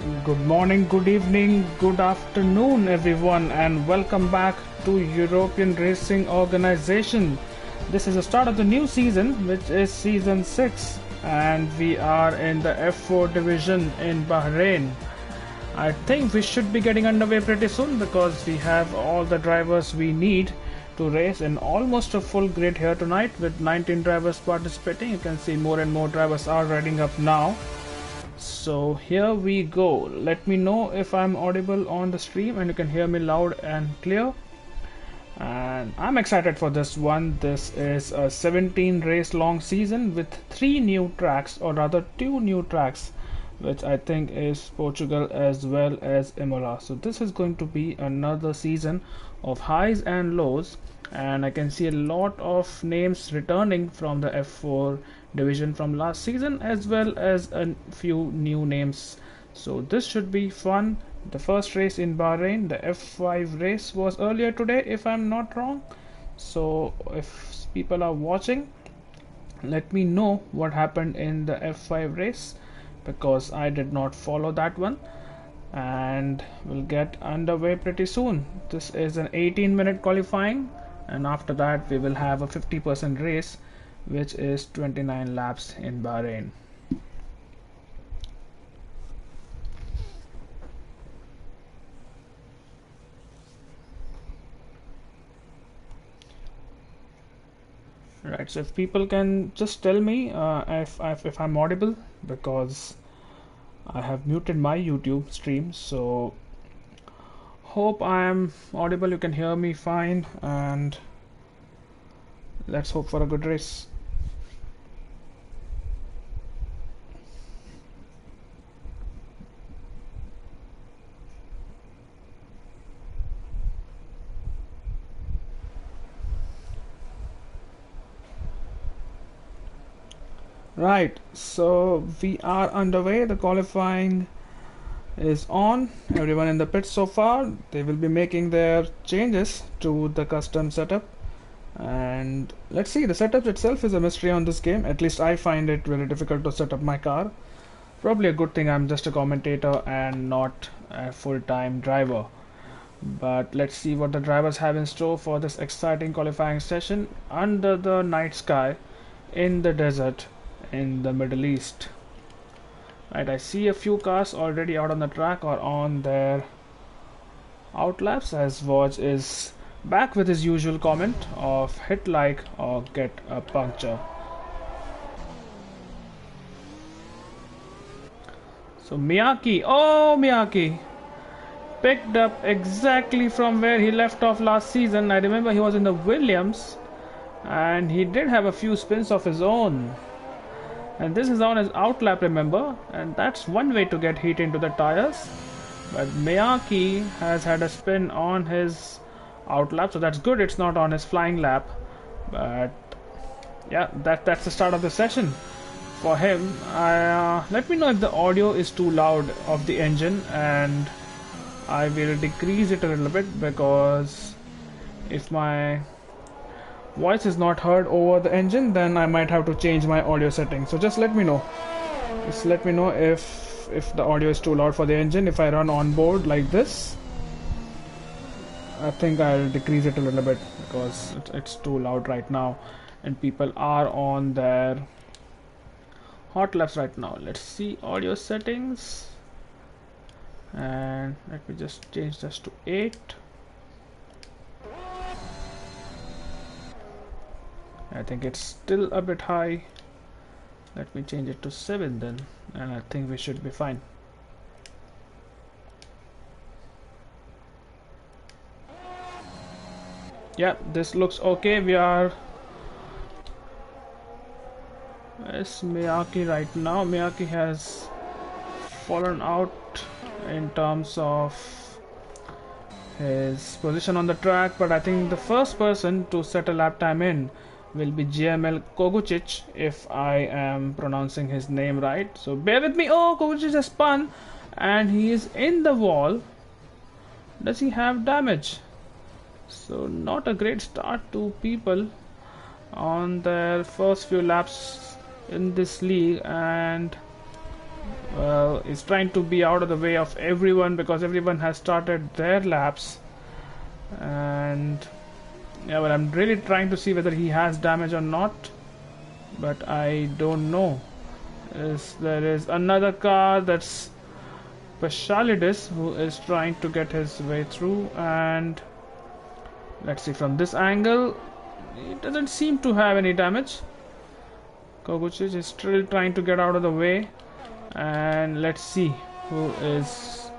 Good morning, good evening, good afternoon, everyone, and welcome back to European Racing Organization. This is the start of the new season, which is season 6, and we are in the F4 division in Bahrain. I think we should be getting underway pretty soon because we have all the drivers we need to race in almost a full grid here tonight with 19 drivers participating. You can see more and more drivers are riding up now. So here we go. Let me know if I'm audible on the stream and you can hear me loud and clear. And I'm excited for this one. This is a 17 race long season with 3 new tracks, or rather 2 new tracks, which I think is Portugal as well as Imola. So this is going to be another season of highs and lows, and I can see a lot of names returning from the F4 division from last season, as well as a few new names. So this should be fun. The first race in Bahrain, the F5 race, was earlier today if I'm not wrong. So if people are watching, let me know what happened in the F5 race, because I did not follow that one, and we'll get underway pretty soon. This is an 18-minute qualifying, and after that we will have a 50% race, which is 29 laps in Bahrain. Right, so if people can just tell me if I'm audible, because I have muted my YouTube stream. So hope I am audible, you can hear me fine, and let's hope for a good race. Right, so we are underway. The qualifying is on. Everyone in the pits so far, they will be making their changes to the custom setup, and let's see. The setup itself is a mystery on this game. At least I find it very difficult to set up my car. Probably a good thing I'm just a commentator and not a full-time driver. But let's see what the drivers have in store for this exciting qualifying session under the night sky in the desert in the Middle East. Right, I see a few cars already out on the track or on their outlaps, as Watch is back with his usual comment of hit like or get a puncture. So Miyake picked up exactly from where he left off last season. I remember he was in the Williams and he did have a few spins of his own. And this is on his outlap, remember, and that's one way to get heat into the tires. But Miyake has had a spin on his outlap, so that's good. It's not on his flying lap, but yeah, that's the start of the session for him. Let me know if the audio is too loud of the engine, and I will decrease it a little bit, because if my voice is not heard over the engine, then I might have to change my audio settings. So just let me know. Just let me know if the audio is too loud for the engine. If I run on board like this, I think I'll decrease it a little bit, because it's too loud right now and people are on their hot laps right now. Let's see audio settings, and let me just change this to 8. I think it's still a bit high. Let me change it to 7 then, and I think we should be fine. Yeah, this looks okay. We are... Where's Miyake right now? Miyake has fallen out in terms of his position on the track, but I think the first person to set a lap time in will be GML Kogucic, if I am pronouncing his name right. So bear with me. Oh, Kogucic has spun and he is in the wall. Does he have damage? So not a great start to people on their first few laps in this league, and He's trying to be out of the way of everyone because everyone has started their laps. And yeah, well, I'm really trying to see whether he has damage or not, but I don't know. There is another car, that's Specialidis, who is trying to get his way through, and let's see from this angle, it doesn't seem to have any damage. Kogucic is still trying to get out of the way, and let's see who is.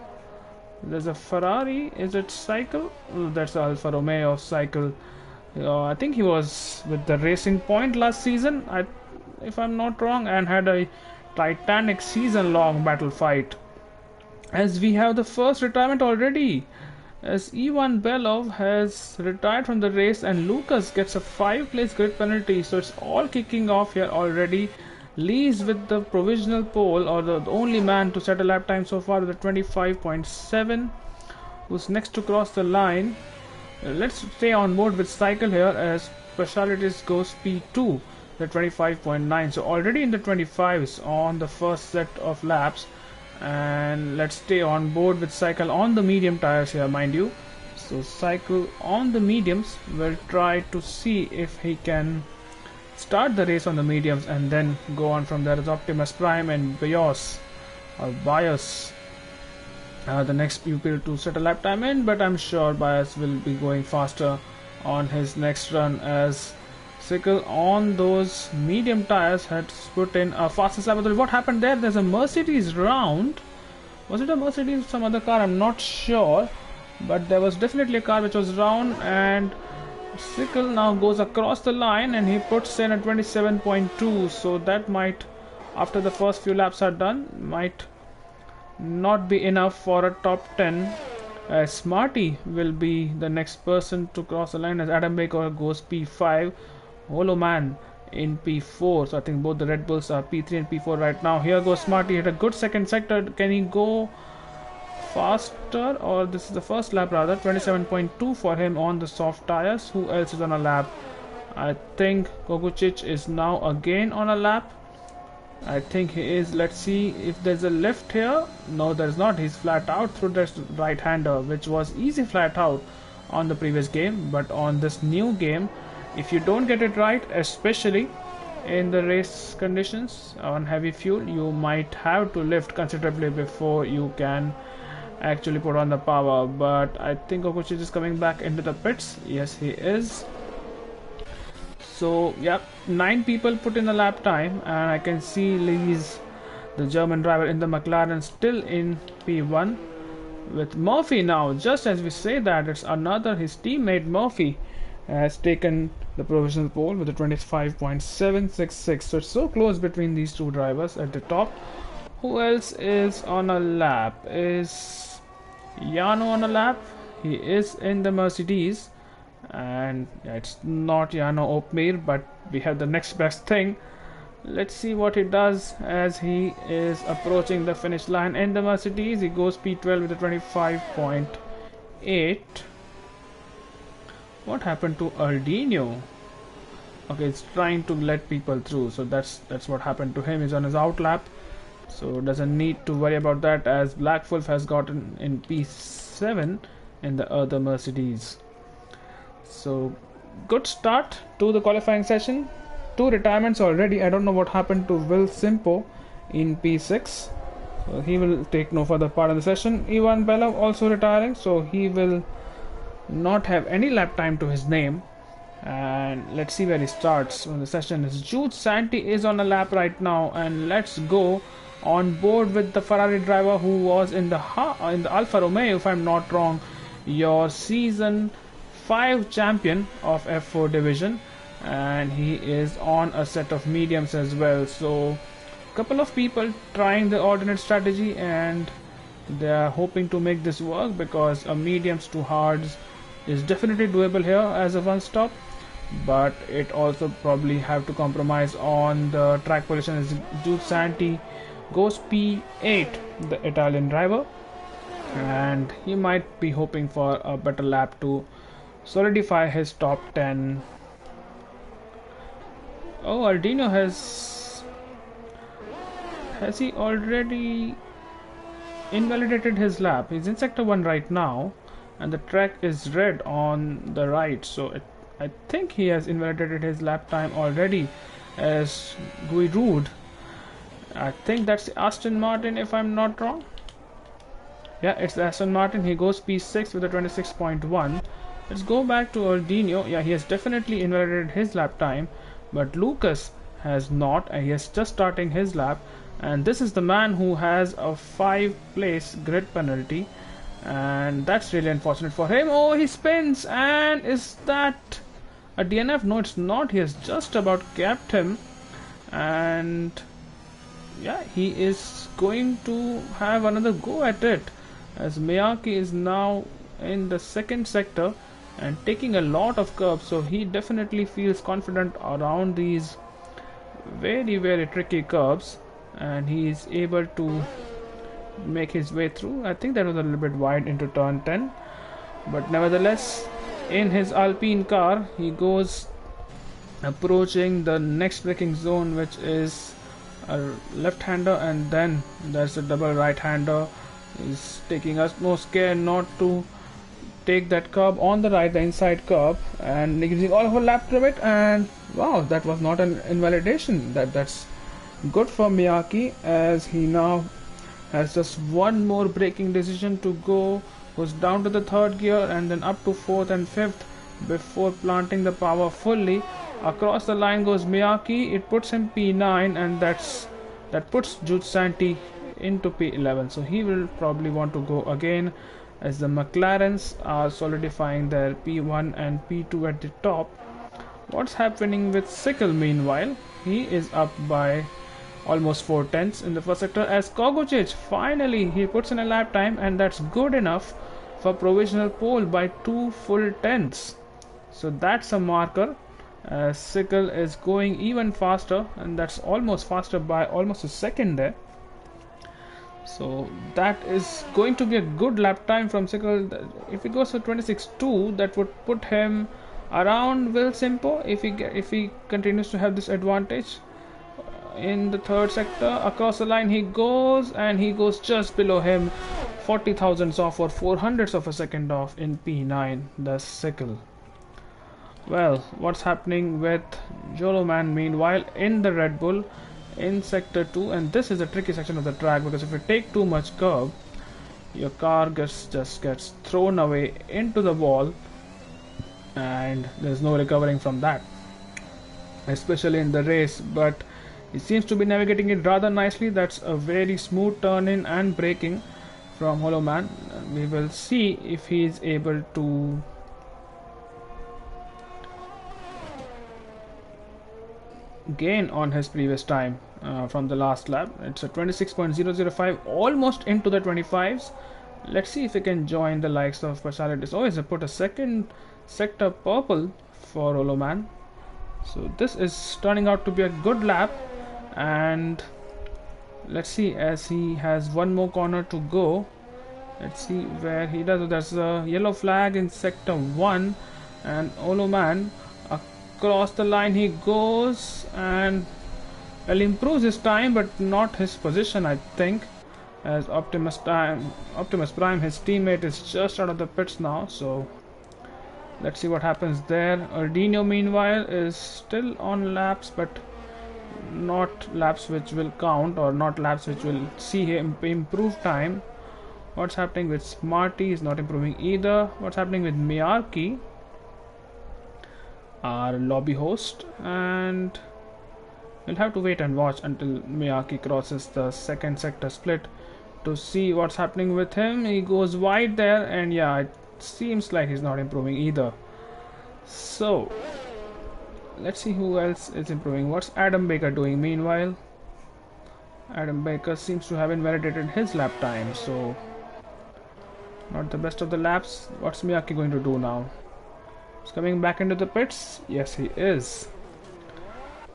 There's a Ferrari, is it Cycle? Oh, that's Alfa Romeo Cycle. I think he was with the Racing Point last season, if I'm not wrong, and had a titanic season-long battle fight. As we have the first retirement already, as Ivan Belov has retired from the race and Lucas gets a 5-place grid penalty, so it's all kicking off here already. Lees with the provisional pole, or the only man to set a lap time so far with a 25.7, who's next to cross the line. Let's stay on board with Cycle here as Specialities goes P2, the 25.9, so already in the 25s on the first set of laps. And let's stay on board with Cycle on the medium tires here, mind you. So Cycle on the mediums will try to see if he can start the race on the mediums and then go on from there as Optimus Prime and Bios the next pupil to set a lap time in, but I'm sure Bias will be going faster on his next run as Cycle on those medium tires had put in a fastest lap. What happened there? There's a Mercedes round. Was it a Mercedes or some other car? I'm not sure, but there was definitely a car which was round, and Cycle now goes across the line and he puts in a 27.2, so that might, after the first few laps are done, might not be enough for a top 10. Smarty will be the next person to cross the line as Adam Baker goes P5, Holoman in P4, so I think both the Red Bulls are P3 and P4 right now. Here goes Smarty, hit a good second sector. Can he go faster, or this is the first lap rather? 27.2 for him on the soft tires. Who else is on a lap? I think Kogucic is now again on a lap. I think he is. Let's see if there's a lift here. No, there's not. He's flat out through this right hander, which was easy flat out on the previous game, but on this new game, if you don't get it right, especially in the race conditions on heavy fuel, you might have to lift considerably before you can actually put on the power. But I think Kogucic is coming back into the pits. Yes, he is. So yeah, 9 people put in the lap time, and I can see Lees, the German driver in the McLaren, still in P1 with Murphy now. Just as we say that, it's another, his teammate Murphy has taken the provisional pole with a 25.766, so it's so close between these two drivers at the top. Who else is on a lap? Is Jano on a lap? He is in the Mercedes, and it's not Jano Opmeer, but we have the next best thing. Let's see what he does as he is approaching the finish line in the Mercedes. He goes P12 with a 25.8. What happened to Aldino? Okay, it's trying to let people through, so that's what happened to him. He's on his out lap, so doesn't need to worry about that, as Black Wolf has gotten in P7 in the other Mercedes. So good start to the qualifying session. 2 retirements already. I don't know what happened to Will Simpo in P6, so he will take no further part of the session. Ivan Belov also retiring, so he will not have any lap time to his name. And let's see where he starts when the session is. Jude Santi is on a lap right now, and let's go on board with the Ferrari driver who was in the Alfa Romeo, if I'm not wrong, your season 5 champion of F4 division, and he is on a set of mediums as well. So a couple of people trying the alternate strategy, and they are hoping to make this work, because a mediums to hards is definitely doable here as a one stop, but it also probably have to compromise on the track position as Jude Santi goes P8, the Italian driver, and he might be hoping for a better lap to solidify his top 10. Oh, Aldino has has he already invalidated his lap? He's in sector 1 right now, and the track is red on the right, so I think he has invalidated his lap time already as Gui Rude. I think that's Aston Martin, if I'm not wrong. Yeah, it's Aston Martin. He goes P6 with a 26.1. Let's go back to Ordino. Yeah, he has definitely invalidated his lap time, but Lucas has not, and he is just starting his lap. And this is the man who has a 5-place grid penalty, and that's really unfortunate for him. Oh, he spins, and is that a DNF? No, it's not. He has just about capped him, and yeah, he is going to have another go at it, as Miyake is now in the second sector and taking a lot of curbs, so he definitely feels confident around these very tricky curbs, and he is able to make his way through. I think that was a little bit wide into turn 10, but nevertheless, in his Alpine car, he goes approaching the next braking zone, which is a left-hander, and then there's a double right-hander. He's taking us most care not to take that curb on the right, the inside curb, and using all of a lap limit. And wow, that was not an invalidation. That's good for Miyake, as he now has just one more braking decision to go. Goes down to the third gear and then up to fourth and fifth before planting the power fully. Across the line goes Miyake. It puts him P9, and that puts Jude Santi into P11. So he will probably want to go again, as the McLarens are solidifying their P1 and P2 at the top. What's happening with Sickle meanwhile? He is up by almost 4/10 in the first sector, as Kogocic finally he puts in a lap time, and that's good enough for provisional pole by 2 full tenths. So that's a marker, as Sickle is going even faster, and that's almost faster by almost a second there. So that is going to be a good lap time from Sickle. If he goes for 26.2, that would put him around Will Simpo if he continues to have this advantage. In the third sector, across the line he goes, and he goes just below him, 40 thousandths off or 400ths of a second off in P9, the Sickle. Well, what's happening with Joloman meanwhile in the Red Bull in sector 2? And this is a tricky section of the track, because if you take too much curve, your car just gets thrown away into the wall, and there's no recovering from that, especially in the race. But he seems to be navigating it rather nicely. That's a very smooth turn in and braking from Holoman. We will see if he is able to gain on his previous time from the last lap. It's a 26.005, almost into the 25s. Let's see if he can join the likes of Pasalitis. Oh, he's put a second sector purple for Holoman. So this is turning out to be a good lap, and let's see, as he has one more corner to go. Let's see where he does. There's a yellow flag in sector 1, and Holoman across the line he goes, and well, improves his time but not his position, I think, as Optimus Prime, his teammate, is just out of the pits now. So let's see what happens there. Ordino meanwhile is still on laps, but not laps which will count, or not laps which will see him improve time. What's happening with Smarty? Is not improving either. What's happening with Miyake, our lobby host? And we'll have to wait and watch until Miyake crosses the second sector split to see what's happening with him. He goes wide there, and yeah, it seems like he's not improving either. So let's see who else is improving. What's Adam Baker doing meanwhile? Adam Baker seems to have invalidated his lap time, so not the best of the laps. What's Miyake going to do now? He's coming back into the pits. Yes, he is.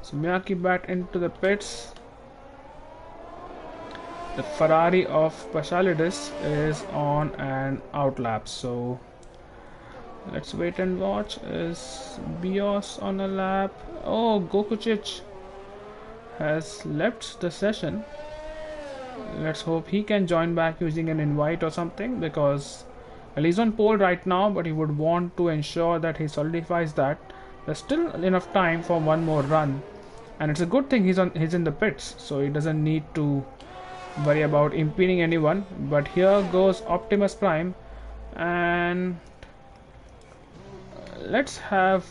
So Miyake back into the pits. The Ferrari of Pashalidis is on an outlap, so let's wait and watch. Is Bios on a lap? Oh, Gokucic has left the session. Let's hope he can join back using an invite or something, because well, he's on pole right now, but he would want to ensure that he solidifies that. There's still enough time for one more run, and it's a good thing he's in the pits, so he doesn't need to worry about impeding anyone. But here goes Optimus Prime, and let's have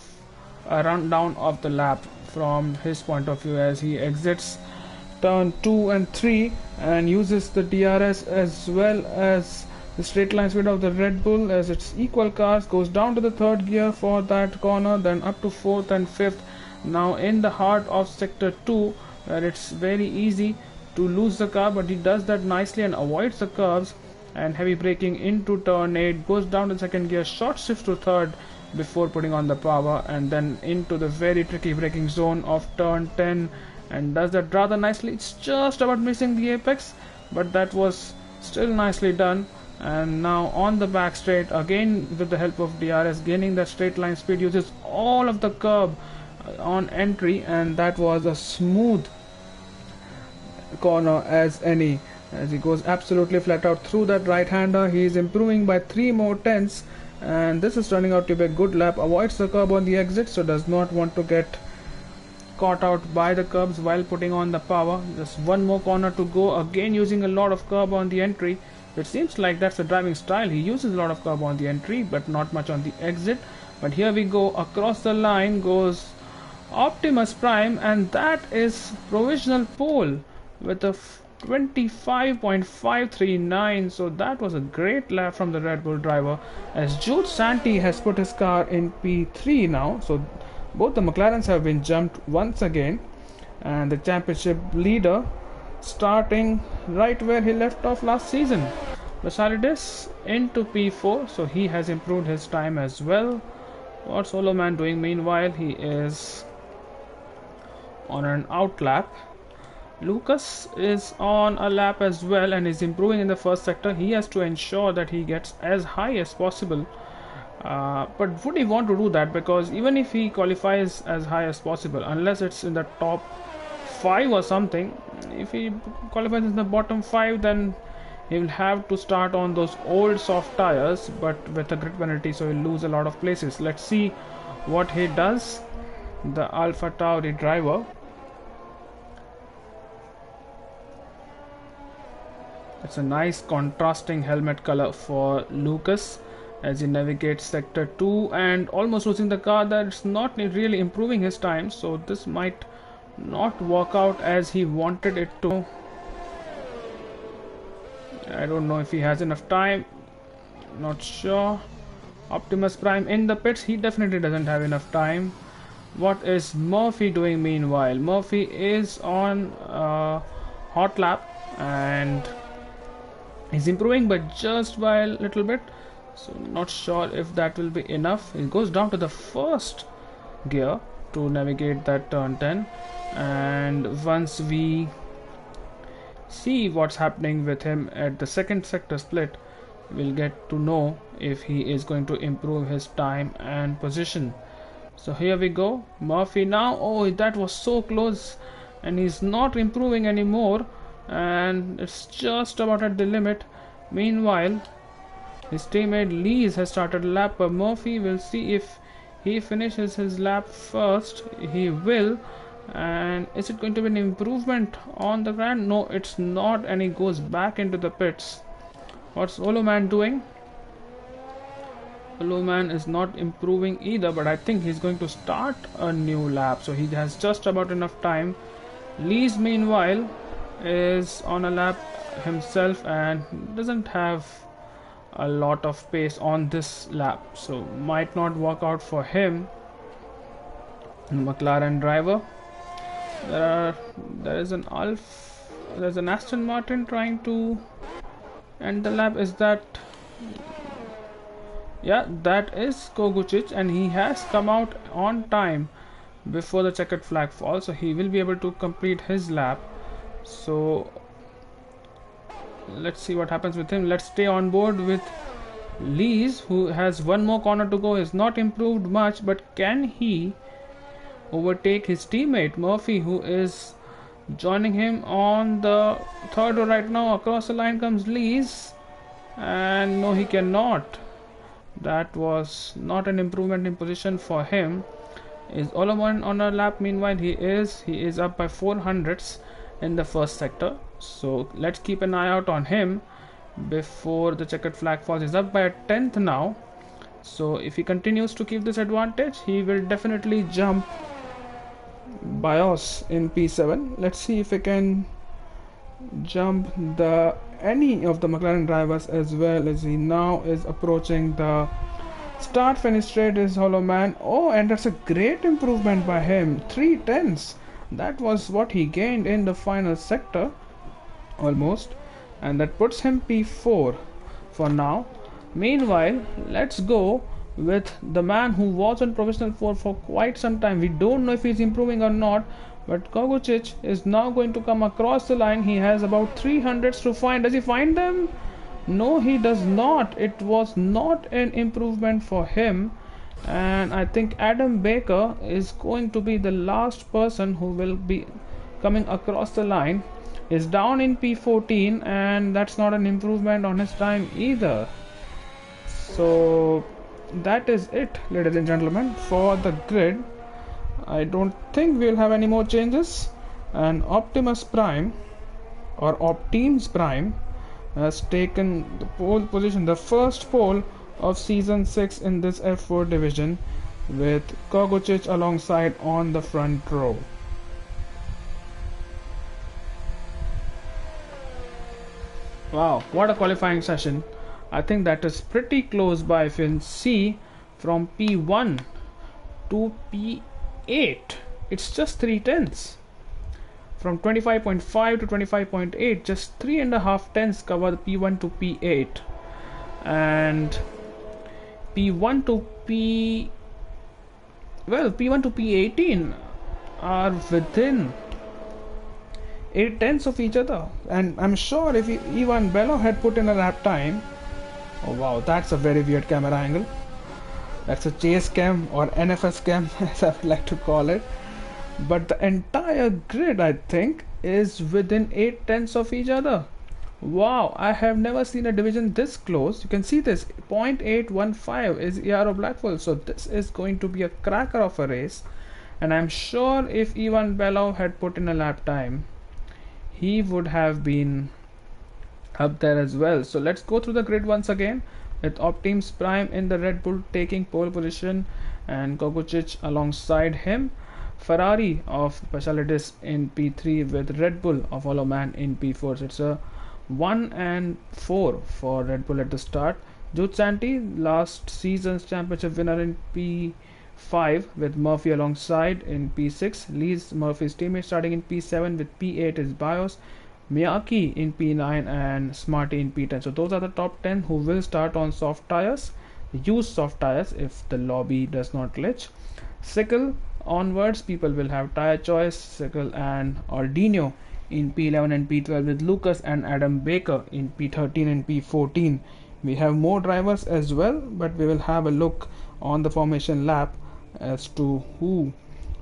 a rundown of the lap from his point of view as he exits turn 2 and 3 and uses the DRS as well as the straight line speed of the Red Bull as it's equal cars, goes down to the third gear for that corner, then up to fourth and fifth. Now in the heart of sector 2, where it's very easy to lose the car, but he does that nicely and avoids the curves, and heavy braking into turn 8, goes down to second gear, short shift to third before putting on the power, and then into the very tricky braking zone of turn 10 and does that rather nicely. It's just about missing the apex, but that was still nicely done. And now on the back straight, again with the help of DRS, gaining that straight line speed, uses all of the curb on entry, and that was a smooth corner as any, as he goes absolutely flat out through that right hander. He is improving by 3 more tenths, and this is turning out to be a good lap. Avoids the curb on the exit, so does not want to get caught out by the curbs while putting on the power. Just one more corner to go, again using a lot of curb on the entry. It seems like that's the driving style. He uses a lot of curb on the entry but not much on the exit. But here we go, across the line goes Optimus Prime, and that is provisional pole with a 25.539. so that was a great lap from the Red Bull driver, as Jude Santi has put his car in P3 now. So both the McLarens have been jumped once again, and the championship leader starting right where he left off last season. Mercedes into P4, so he has improved his time as well. What's Solo Man doing meanwhile? He is on an out lap. Lucas is on a lap as well and is improving in the first sector. He has to ensure that he gets as high as possible. But would he want to do that? Because even if he qualifies as high as possible, unless it's in the top 5 or something, if he qualifies in the bottom 5, then he will have to start on those old soft tires, but with a grid penalty, so he'll lose a lot of places. Let's see what he does. The Alpha Tauri driver. It's a nice contrasting helmet color for Lucas as he navigates sector 2 and almost losing the car. That's not really improving his time, so this might not work out as he wanted it to. I don't know if he has enough time, not sure. Optimus Prime in the pits, he definitely doesn't have enough time. What is Murphy doing meanwhile? Murphy is on a hot lap and he's improving, but just by a little bit, so not sure if that will be enough. He goes down to the first gear to navigate that turn 10, and once we see what's happening with him at the second sector split, we'll get to know if he is going to improve his time and position. So here we go, Murphy now. Oh, that was so close, and he's not improving anymore, and it's just about at the limit. Meanwhile, his teammate Lees has started a lap, but Murphy will see if he finishes his lap first. He will. And is it going to be an improvement on the grand? No, it's not, and he goes back into the pits. What's Solo Man doing? Solo Man is not improving either, but I think he's going to start a new lap, so he has just about enough time. Lees meanwhile is on a lap himself and doesn't have a lot of pace on this lap, so might not work out for him. McLaren driver. There's an Aston Martin trying to end the lap. Is that? Yeah, that is Kogucic, and he has come out on time before the checkered flag falls, so he will be able to complete his lap. So let's see what happens with him. Let's stay on board with Lees, who has one more corner to go. Is not improved much, but can he overtake his teammate Murphy, who is Joining him on the third row right now, across the line comes Lees, and no, he cannot. That was not an improvement in position for him. Is Oloman on a lap? Meanwhile, he is up by 400ths in the first sector. So let's keep an eye out on him before the checkered flag falls. He's up by a tenth now. So if he continues to keep this advantage, he will definitely jump BIOS in P7. Let's see if he can jump any of the McLaren drivers as well, as he now is approaching the start finish straight. Is Hollow Man. Oh, and that's a great improvement by him. 3 tenths. That was what he gained in the final sector almost, and that puts him P4 for now. Meanwhile, let's go with the man who was on Professional 4 for quite some time. We don't know if he's improving or not, but Kogocic is now going to come across the line. He has about 300s to find. Does he find them? No, he does not. It was not an improvement for him, and I think Adam Baker is going to be the last person who will be coming across the line. Is down in P14, and that's not an improvement on his time either. So that is it, ladies and gentlemen, for the grid. I don't think we'll have any more changes, and Optimus Prime or Optimus Prime has taken the pole position, the first pole of season 6 in this F4 division, with Kogocic alongside on the front row. Wow, what a qualifying session. I think that is pretty close by. If you see from P1 to P8, it's just 3 tenths. From 25.5 to 25.8, just 3.5 tenths cover the P1 to P8, and P1 to P18 are within 8 tenths of each other. And I'm sure if Ivan Bello had put in a lap time, oh wow, that's a very weird camera angle. That's a chase cam or NFS cam as I would like to call it. But the entire grid, I think, is within 8 tenths of each other. Wow, I have never seen a division this close. You can see this 0.815 is Iaro Blackwell. So this is going to be a cracker of a race, and I'm sure if Ivan Bello had put in a lap time, he would have been up there as well. So let's go through the grid once again, with Optimus Prime in the Red Bull taking pole position and Kogocic alongside him. Ferrari of Specialities in P3 with Red Bull of Hollow Man in P4. So it's a 1 and 4 for Red Bull at the start. Jude Santi, last season's championship winner, in P5 with Murphy alongside in P6. Lee's Murphy's teammate starting in P7 with P8 is BIOS. Miyake in P9 and Smarty in P10. So those are the top 10 who will start on soft tires. Use soft tires if the lobby does not glitch. Sickle onwards, people will have tire choice. Sickle and Ordino in P11 and P12 with Lucas and Adam Baker in P13 and P14. We have more drivers as well, but we will have a look on the formation lap as to who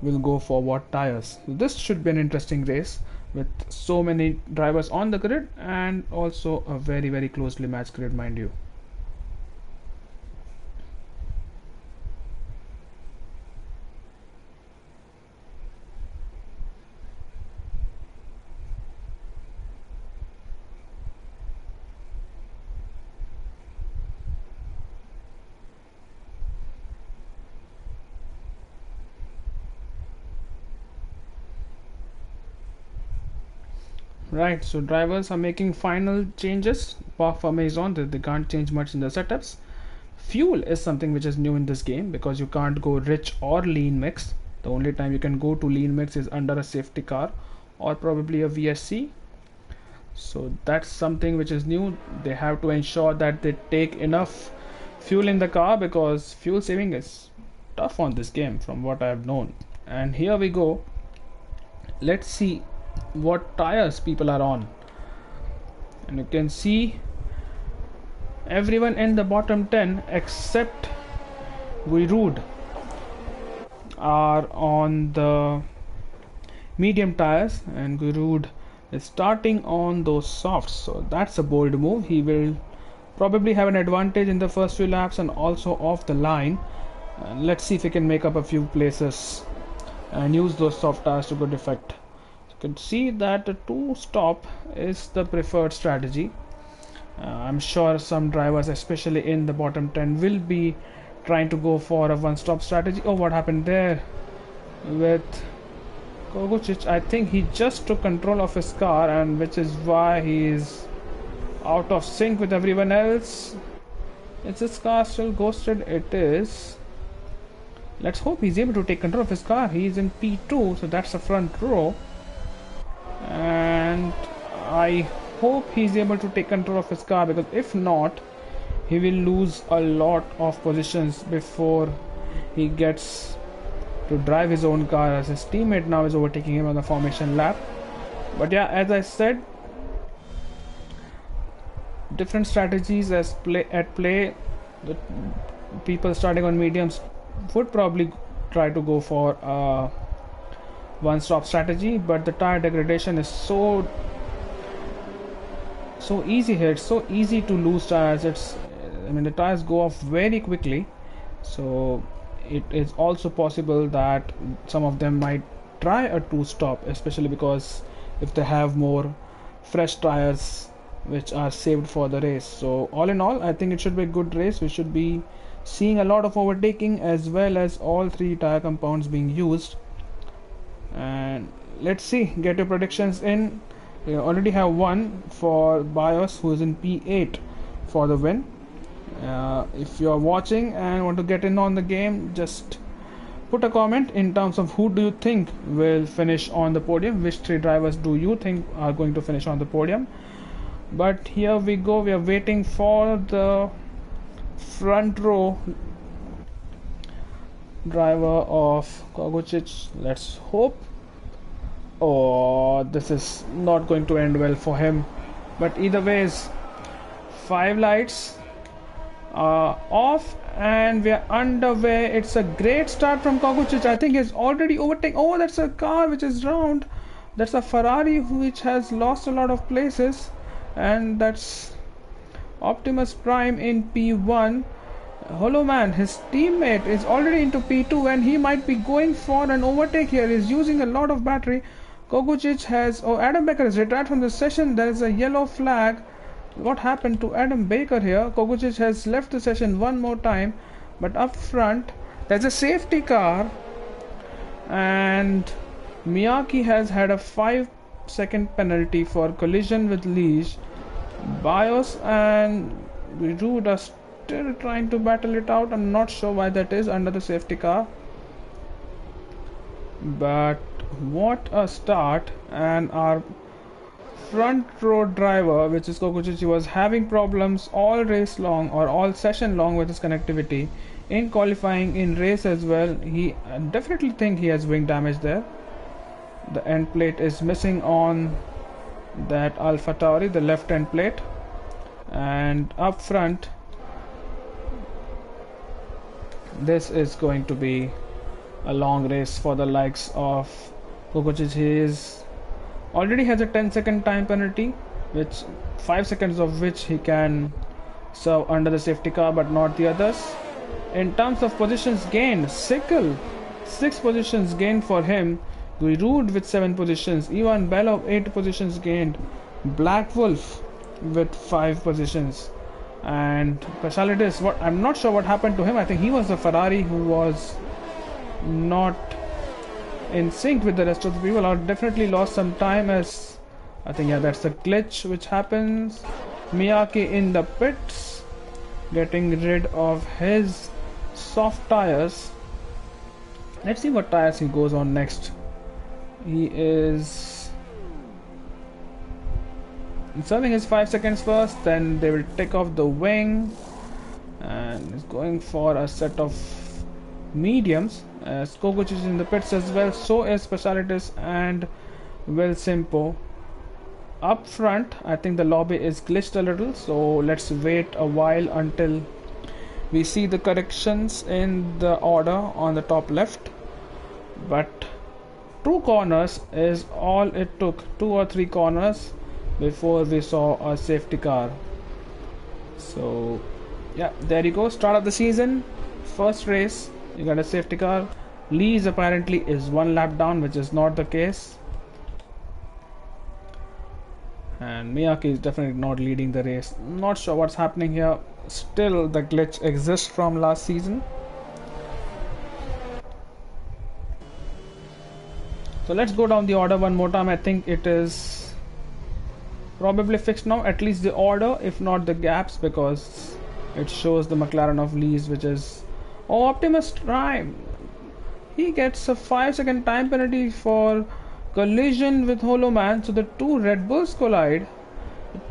will go for what tires. This should be an interesting race with so many drivers on the grid, and also a very, very closely matched grid, mind you. Right, so drivers are making final changes. Park for Maison, they can't change much in the setups. Fuel is something which is new in this game, because you can't go rich or lean mix. The only time you can go to lean mix is under a safety car or probably a VSC. So that's something which is new. They have to ensure that they take enough fuel in the car, because fuel saving is tough on this game from what I have known. And here we go. Let's see what tires people are on, and you can see everyone in the bottom 10 except Guirud are on the medium tires, and Gurud is starting on those softs. So that's a bold move. He will probably have an advantage in the first few laps and also off the line. Let's see if he can make up a few places and use those soft tires to good effect. You can see that the two stop is the preferred strategy. I'm sure some drivers, especially in the bottom 10, will be trying to go for a one-stop strategy. Oh, what happened there with Kogucic? I think he just took control of his car, and which is why he is out of sync with everyone else. Is his car still ghosted? It is. Let's hope he's able to take control of his car. He's in P2, so that's the front row, and I hope he's able to take control of his car, because if not, he will lose a lot of positions before he gets to drive his own car, as his teammate now is overtaking him on the formation lap. But yeah, as I said, different strategies at play. The people starting on mediums would probably try to go for a one-stop strategy, but the tire degradation is so easy here. It's so easy to lose tires. The tires go off very quickly, so it is also possible that some of them might try a two-stop, especially because if they have more fresh tires which are saved for the race. So all in all, I think it should be a good race. We should be seeing a lot of overtaking, as well as all three tire compounds being used. And let's see, get your predictions in. We already have one for Bios, who is in P8 for the win. If you are watching and want to get in on the game, just put a comment in terms of who do you think will finish on the podium, which three drivers do you think are going to finish on the podium. But here we go, we are waiting for the front row driver of Kogucic. Let's hope. Oh, this is not going to end well for him, but either ways, 5 lights are off and we are underway. It's a great start from Kogucic. I think he's already overtaken. Oh, that's a car which is round. That's a Ferrari which has lost a lot of places, and that's Optimus Prime in P1. Hello man, his teammate is already into P2 and he might be going for an overtake here. He's using a lot of battery. Kogucic has... Oh, Adam Baker is retired from the session. There is a yellow flag. What happened to Adam Baker here? Kogucic has left the session one more time. But up front, there's a safety car. And Miyake has had a 5-second penalty for collision with leash. Bios and Rude are still trying to battle it out. I'm not sure why that is under the safety car. But what a start. And our front row driver, which is Kogucic, was having problems all race long or all session long with his connectivity. In qualifying, in race as well, he definitely think he has wing damage there. The end plate is missing on that Alpha Tauri, the left end plate. And up front, this is going to be a long race for the likes of Kogucic. He already has a 10-second time penalty, which 5 seconds of which he can serve under the safety car, but not the others. In terms of positions gained, Sickle 6 positions gained for him. Rude with 7 positions. Ivan Belov 8 positions gained. Black Wolf with 5 positions. And Specialities, I'm not sure what happened to him. I think he was the Ferrari who was not in sync with the rest of the people, or definitely lost some time, as I think, yeah, that's a glitch which happens. Miyake in the pits, getting rid of his soft tires. Let's see what tires he goes on next. He is serving his 5 seconds first, then they will take off the wing, and is going for a set of mediums. Kogucic is in the pits as well, so is Specialities and Will Simpo. Up front, I think the lobby is glitched a little, so let's wait a while until we see the corrections in the order on the top left. But Two corners is all it took, 2 or 3 corners before we saw a safety car. So yeah, there you go, start of the season, first race, you got a safety car. Lees apparently is 1 lap down, which is not the case, and Miyake is definitely not leading the race. Not sure what's happening here. Still the glitch exists from last season. So let's go down the order one more time. I think it is probably fixed now, at least the order, if not the gaps, because it shows the McLaren of Lees, which is Optimus Prime. He gets a 5-second time penalty for collision with Holoman. So the two Red Bulls collide,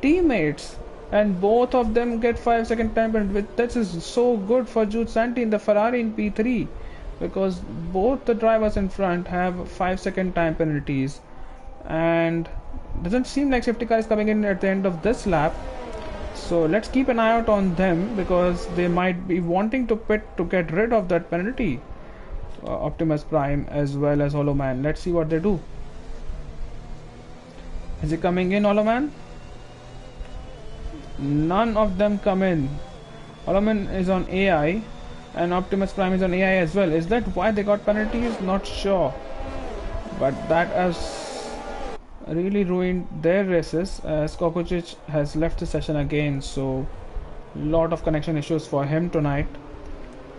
teammates, and both of them get 5-second time penalty. This is so good for Jude Santi in the Ferrari in P3, because both the drivers in front have 5-second time penalties, and doesn't seem like safety car is coming in at the end of this lap. So let's keep an eye out on them, because they might be wanting to pit to get rid of that penalty, Optimus Prime as well as Holoman. Let's see what they do. Is he coming in, Holoman? None of them come in. Holoman is on AI and Optimus Prime is on AI as well. Is that why they got penalties? Not sure, but that has really ruined their races, as Kokochich has left the session again, so lot of connection issues for him tonight.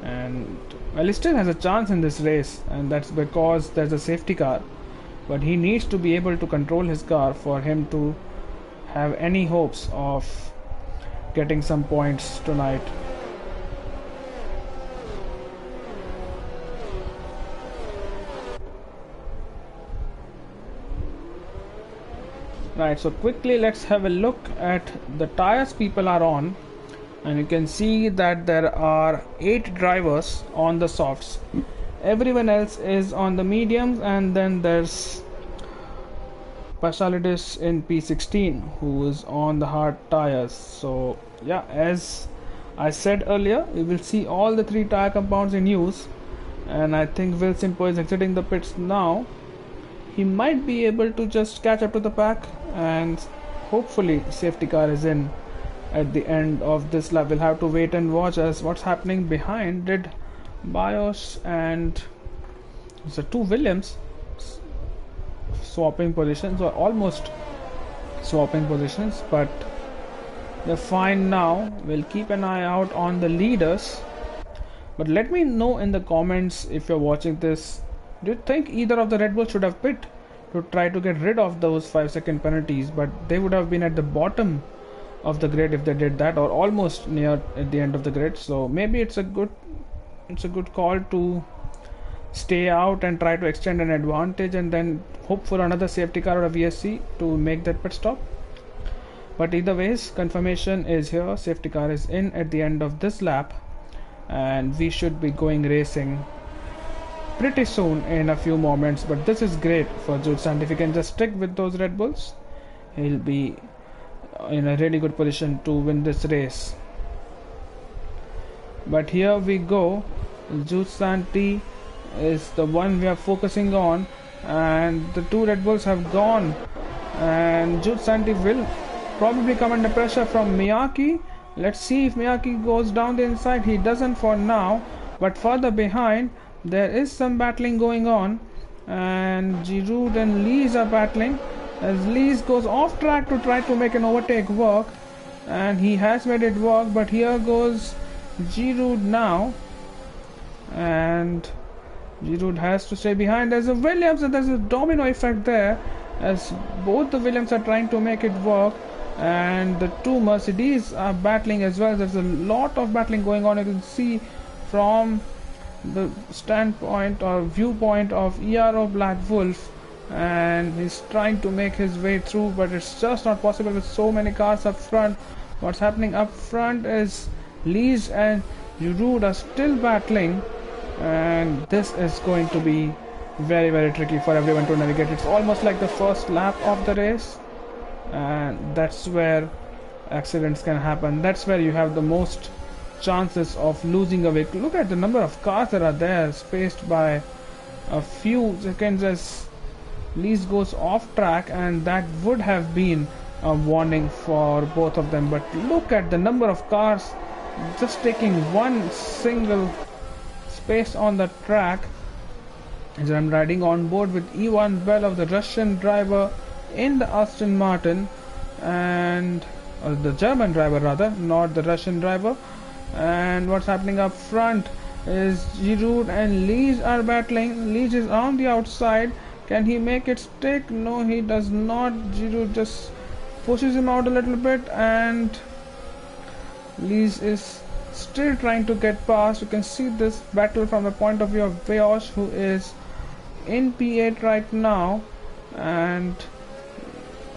And well, he still has a chance in this race, and that's because there's a safety car, but he needs to be able to control his car for him to have any hopes of getting some points tonight. Right, so quickly let's have a look at the tires people are on, and you can see that there are 8 drivers on the softs. Everyone else is on the mediums, and then there's Paschalidis in P16 who is on the hard tires. So yeah, as I said earlier, we will see all the 3 tire compounds in use, and I think Will Simpo is exiting the pits now. He might be able to just catch up to the pack, and hopefully safety car is in at the end of this lap. We'll have to wait and watch as what's happening behind. Did Bios and the 2 Williams swapping positions, or almost swapping positions, but they're fine now. We'll keep an eye out on the leaders, but let me know in the comments, if you're watching this, do you think either of the Red Bulls should have pit to try to get rid of those 5-second penalties? But they would have been at the bottom of the grid if they did that, or almost near at the end of the grid. So maybe it's a good call to stay out and try to extend an advantage, and then hope for another safety car or a VSC to make that pit stop. But either ways, confirmation is here. Safety car is in at the end of this lap, and we should be going racing pretty soon in a few moments. But this is great for Jude Santi. If he can just stick with those Red Bulls, he'll be in a really good position to win this race. But here we go, Jude Santi is the one we are focusing on, and the 2 Red Bulls have gone, and Jude Santi will probably come under pressure from Miyake. Let's see if Miyake goes down the inside. He doesn't for now, but further behind there is some battling going on, and Giroud and Lees are battling, as Lees goes off track to try to make an overtake work, and he has made it work. But here goes Giroud now, and Giroud has to stay behind. There's a Williams, and there's a domino effect there, as both the Williams are trying to make it work, and the 2 Mercedes are battling as well. There's a lot of battling going on. You can see from the standpoint or viewpoint of ERO Black Wolf, and he's trying to make his way through, but it's just not possible with so many cars up front. What's happening up front is Lees and Giroud are still battling, and this is going to be very, very tricky for everyone to navigate. It's almost like the first lap of the race, and that's where accidents can happen. That's where you have the most chances of losing a vehicle. Look at the number of cars that are there, spaced by a few seconds, as Lees goes off track, and that would have been a warning for both of them. But look at the number of cars just taking one single space on the track. As I'm riding on board with Ivan Belov, the Russian driver in the Aston Martin, and the German driver rather, not the Russian driver. And what's happening up front is Giroud and Lees are battling. Lees is on the outside. Can he make it stick? No, he does not. Giroud just pushes him out a little bit, and Lees is still trying to get past. You can see this battle from the point of view of Beosh, who is in P8 right now, and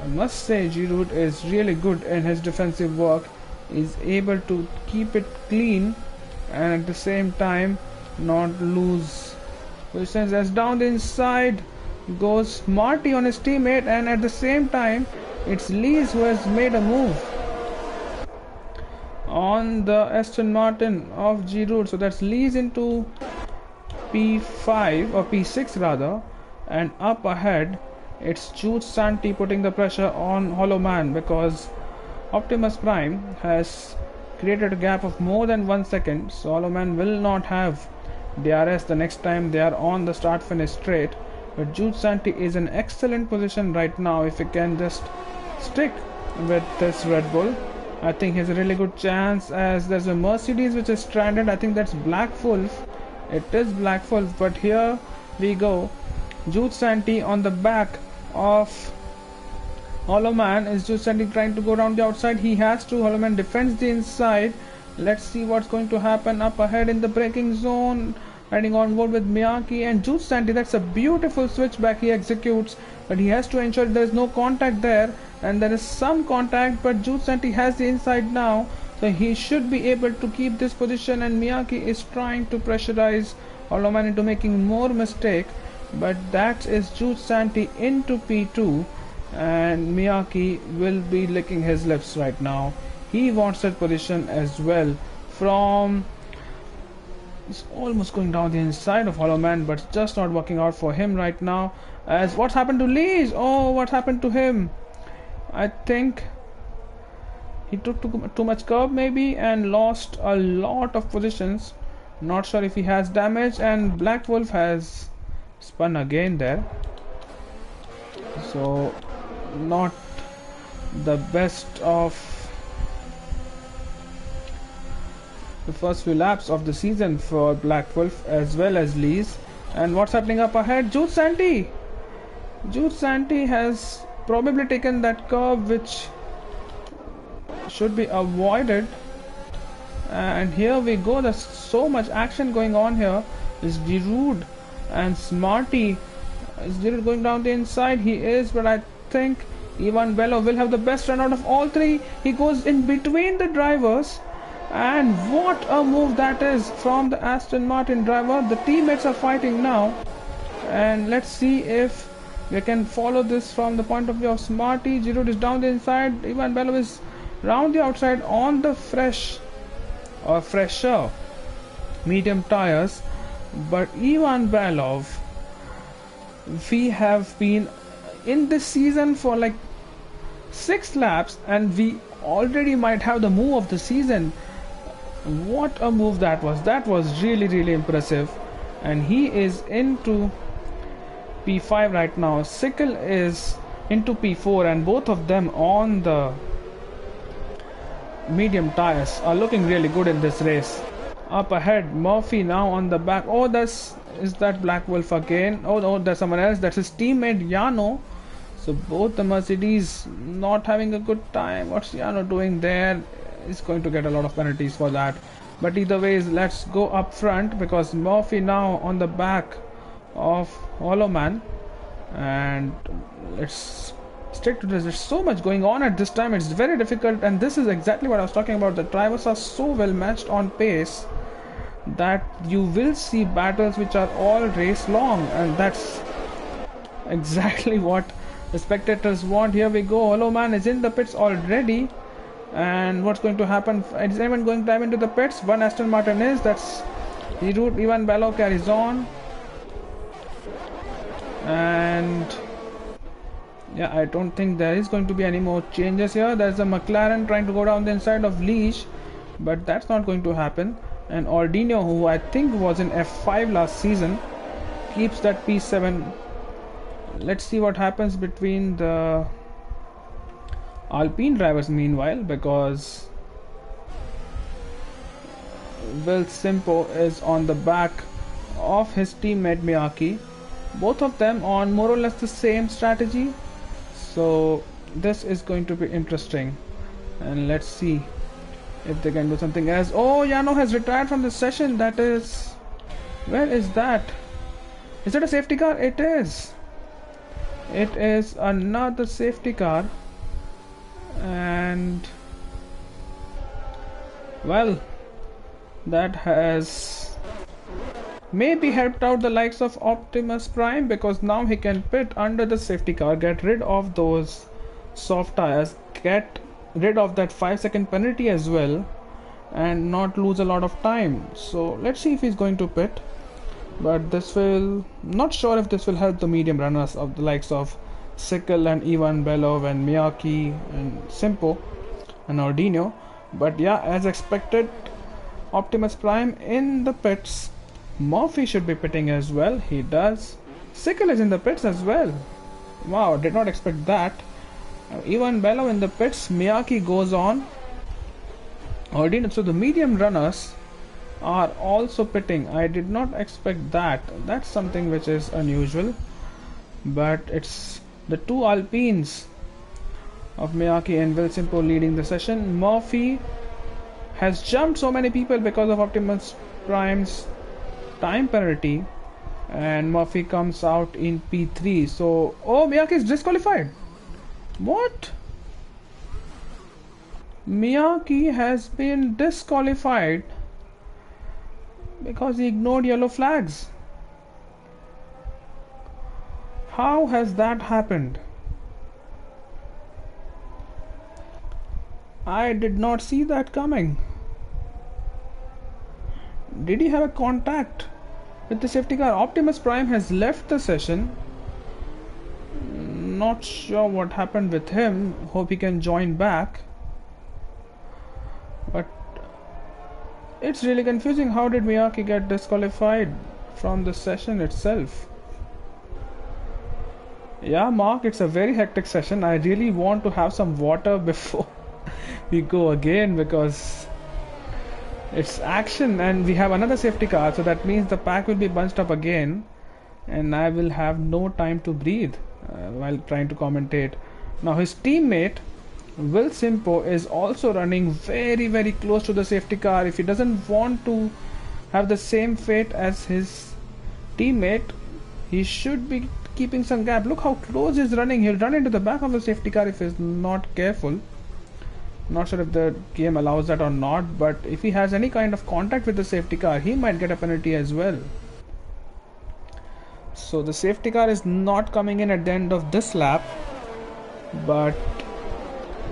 I must say Giroud is really good in his defensive work. He's able to keep it clean and at the same time not lose positions. As down the inside goes Marty on his teammate, and at the same time it's Lees who has made a move on the Aston Martin of Giroud. So that's Lees into P5 or P6 rather, and up ahead it's Jude Santi putting the pressure on Hollow Man, because Optimus Prime has created a gap of more than 1 second, so Hollow Man will not have DRS the next time they are on the start finish straight. But Jude Santi is in excellent position right now. If he can just stick with this Red Bull, I think he has a really good chance, as there's a Mercedes which is stranded. I think that's Black Wolf. It is Black Wolf, but here we go. Jude Santi on the back of Hollow Man. Is Jude Santi trying to go around the outside? He has to. Hollow Man defends the inside. Let's see what's going to happen up ahead in the braking zone. Riding on board with Miyake and Jude Santi. That's a beautiful switchback he executes, but he has to ensure there is no contact there, and there is some contact, but Jude Santi has the inside now, so he should be able to keep this position. And Miyake is trying to pressurize Hollow Man into making more mistake, but that is Jude Santi into P2, and Miyake will be licking his lips right now. He wants that position as well. He's almost going down the inside of Hollow Man, but it's just not working out for him right now. As what's happened to Lees? Oh, what happened to him? I think he took too much curb maybe and lost a lot of positions. Not sure if he has damage, and Black Wolf has spun again there. So not the best of the first few laps of the season for Black Wolf as well as Lees. And what's happening up ahead? Jude Santi! Jude Santi has probably taken that curve which should be avoided. And here we go. There's so much action going on here. Is Giroud and Smarty. Is Giroud going down the inside? He is, but I think Ivan Bello will have the best run out of all three. He goes in between the drivers, and what a move that is from the Aston Martin driver. The teammates are fighting now, and let's see if we can follow this from the point of view of Smarty. Giroud is down the inside. Ivan Bello is round the outside on the fresher medium tires. But Ivan Belov, we have been in this season for like 6 laps, and we already might have the move of the season. What a move that was. That was really impressive. And he is into P5 right now. Sickle is into P4, and both of them on the medium tires are looking really good in this race. Up ahead, Murphy now on the back. Oh, is that Black Wolf again? Oh no, there's someone else. That's his teammate Yano. So both the Mercedes not having a good time. What's Yano doing there? He's going to get a lot of penalties for that. But either ways, let's go up front, because Murphy now on the back of Hollow Man. And let's stick to this. There's so much going on at this time. It's very difficult, and this is exactly what I was talking about. The drivers are so well matched on pace that you will see battles which are all race long, and that's exactly what the spectators want. Here we go. Hollow Man is in the pits already, and what's going to happen? Is anyone going to dive into the pits? One Aston Martin is. That's the route. Ivan Bello carries on, and Yeah, I don't think there is going to be any more changes here. There's a McLaren trying to go down the inside of Leash, but that's not going to happen. And Ordino, who I think was in F5 last season, keeps that P7. Let's see what happens between the Alpine drivers meanwhile, because Will Simpo is on the back of his teammate Miyake. Both of them on more or less the same strategy. So this is going to be interesting. And let's see if they can do something else. Oh, Yano has retired from the session. That is... Where is that? Is it a safety car? It is. It is another safety car. And... well, that has maybe helped out the likes of Optimus Prime, because now he can pit under the safety car, get rid of those soft tires, get rid of that 5-second penalty as well, and not lose a lot of time. So let's see if he's going to pit. But this will... not sure if this will help the medium runners of the likes of Sickle and Ivan Belov and Miyake and Simpo and Ordino. But yeah, as expected, Optimus Prime in the pits. Murphy should be pitting as well. He does. Sickle is in the pits as well. Wow, did not expect that. Ivan Belov in the pits. Miyake goes on. Ordino. So the medium runners are also pitting. I did not expect that. That's something which is unusual. But it's the two Alpines of Miyake and Will Simpo leading the session. Murphy has jumped so many people because of Optimus Prime's time penalty, and Murphy comes out in P3. So, oh, Miyake is disqualified. What? Miyake has been disqualified because he ignored yellow flags. How has that happened? I did not see that coming. Did he have a contact with the safety car? Optimus Prime has left the session. Not sure what happened with him. Hope he can join back. But it's really confusing. How did Miyake get disqualified from the session itself? Yeah, Mark, it's a very hectic session. I really want to have some water before we go again, because it's action, and we have another safety car, so that means the pack will be bunched up again, and I will have no time to breathe while trying to commentate. Now his teammate Will Simpo is also running very, very close to the safety car. If he doesn't want to have the same fate as his teammate, he should be keeping some gap. Look how close he's running. He'll run into the back of the safety car if he's not careful. Not sure if the game allows that or not, but if he has any kind of contact with the safety car, he might get a penalty as well. So the safety car is not coming in at the end of this lap, but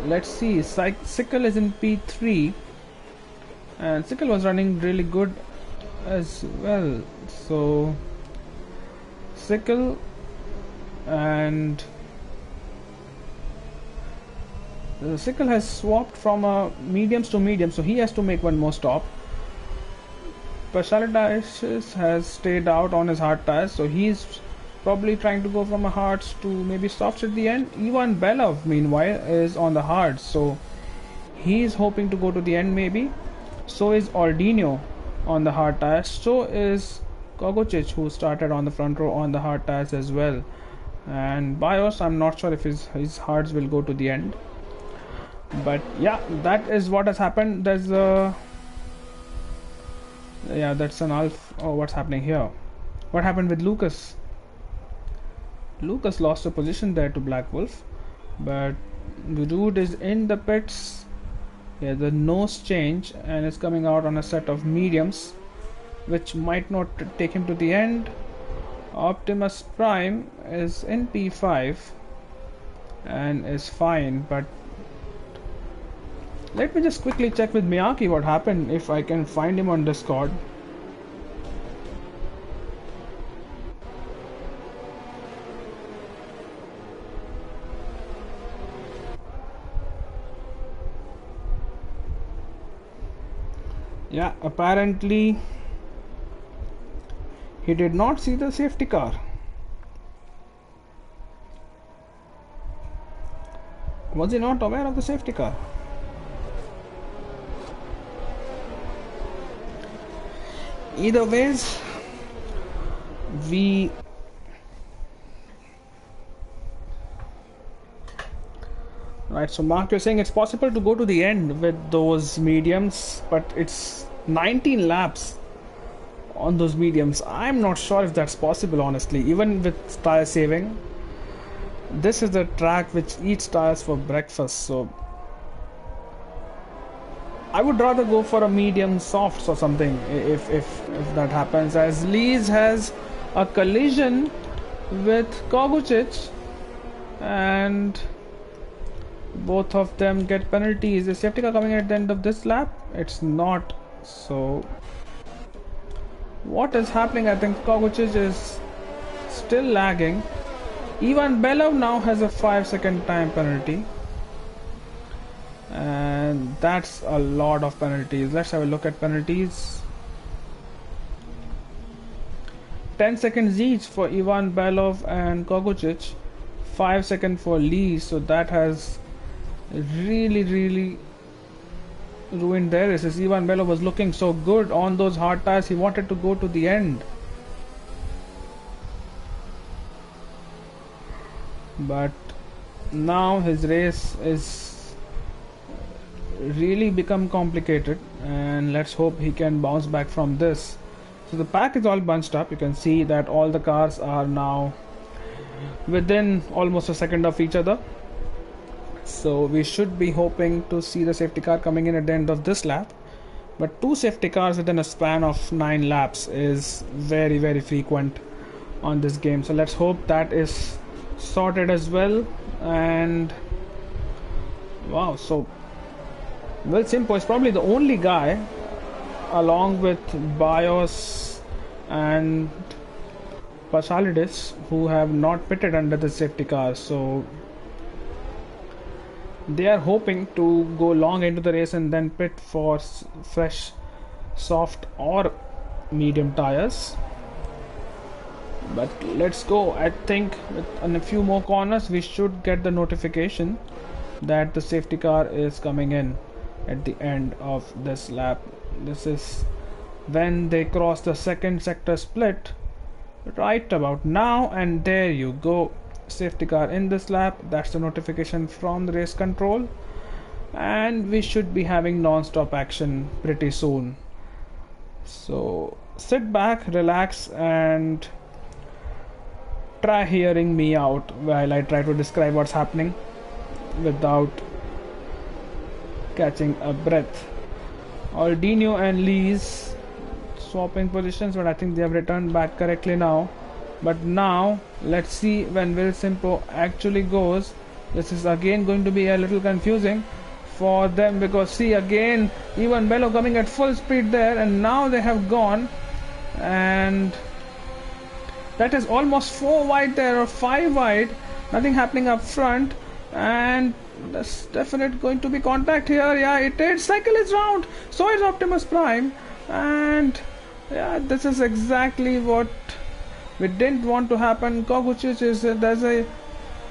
let's see. Sickle is in P3, and Sickle was running really good as well. So Sickle and Sickle has swapped from mediums to medium, so he has to make one more stop. Paschalidis has stayed out on his hard tires, so he's probably trying to go from a hards to maybe softs at the end. Ivan Belov, meanwhile, is on the hards, so he's hoping to go to the end maybe. So is Ordino on the hard tires. So is Kogocic, who started on the front row on the hard tires as well. And Bios, I'm not sure if his hards will go to the end. But yeah, that is what has happened. There's a... yeah, that's an Alf. Oh, what's happening here? What happened with Lucas? Lucas lost a position there to Black Wolf, but the dude is in the pits. Yeah, the nose change, and is coming out on a set of mediums, which might not take him to the end. Optimus Prime is in P5 and is fine, but let me just quickly check with Miyake what happened, if I can find him on Discord. Yeah, apparently he did not see the safety car. Was he not aware of the safety car? Either ways, we right. So Mark, you're saying it's possible to go to the end with those mediums, but it's 19 laps on those mediums. I'm not sure if that's possible, honestly, even with tire saving. This is the track which eats tires for breakfast, so I would rather go for a medium softs or something if that happens, as Lees has a collision with Kogucic and both of them get penalties. Is safety car coming at the end of this lap? It's not. So what is happening? I think Kogucic is still lagging. Ivan Belov now has a 5-second time penalty, and that's a lot of penalties. Let's have a look at penalties. 10 seconds each for Ivan Belov and Kogucic, 5 seconds for Lee, so that has really ruined their races. Ivan Belov was looking so good on those hard tires, he wanted to go to the end, but now his race is really become complicated, and let's hope he can bounce back from this. So the pack is all bunched up. You can see that all the cars are now within almost a second of each other, so we should be hoping to see the safety car coming in at the end of this lap. But 2 safety cars within a span of 9 laps is very frequent on this game, so let's hope that is sorted as well. And wow, so Will Simpo is probably the only guy, along with Bios and Pasalidis, who have not pitted under the safety car. So they are hoping to go long into the race and then pit for fresh, soft or medium tires. But let's go. I think in a few more corners we should get the notification that the safety car is coming in at the end of this lap. This is when they cross the second sector split right about now, and there you go, safety car in this lap. That's the notification from the race control, and we should be having non-stop action pretty soon. So sit back, relax, and try hearing me out while I try to describe what's happening without catching a breath. Aldino and Lees swapping positions, but I think they have returned back correctly now. But now let's see when Will Simpo actually goes. This is again going to be a little confusing for them, because see, again Ivan Bello coming at full speed there, and now they have gone, and that is almost 4 wide there, or 5 wide. Nothing happening up front, and there's definitely going to be contact here. Yeah, it is. Cycle is round, so is Optimus Prime, and yeah, this is exactly what we didn't want to happen. Kogucic is there's a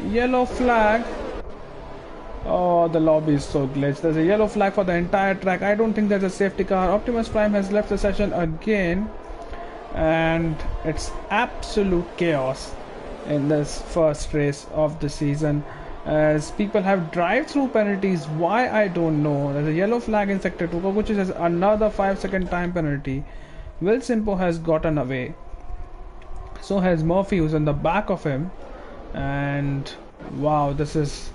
yellow flag. Oh, the lobby is so glitched. There's a yellow flag for the entire track. I don't think there's a safety car. Optimus Prime has left the session again, and it's absolute chaos in this first race of the season, as people have drive-through penalties. Why, I don't know. There's a yellow flag in sector 2. Kogucic has another 5-second time penalty. Will Simpo has gotten away, so has Murphy, who's in the back of him, and wow, this is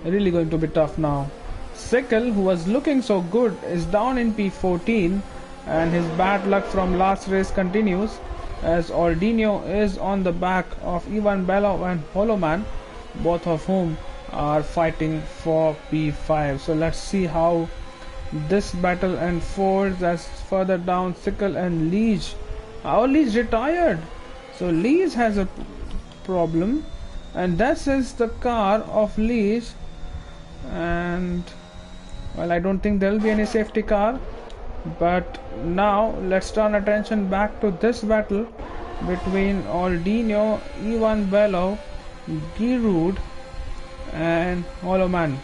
really going to be tough now. Sickle, who was looking so good, is down in P14, and his bad luck from last race continues, as Aldino is on the back of Ivan Bello and Holoman, both of whom are fighting for P5. So let's see how this battle unfolds. As further down, Sickle and Leach. Our Leach retired, so Leach has a problem, and this is the car of Leach, and well, I don't think there will be any safety car. But now let's turn attention back to this battle between Aldino, Ivan Belov, Giroud and Holoman.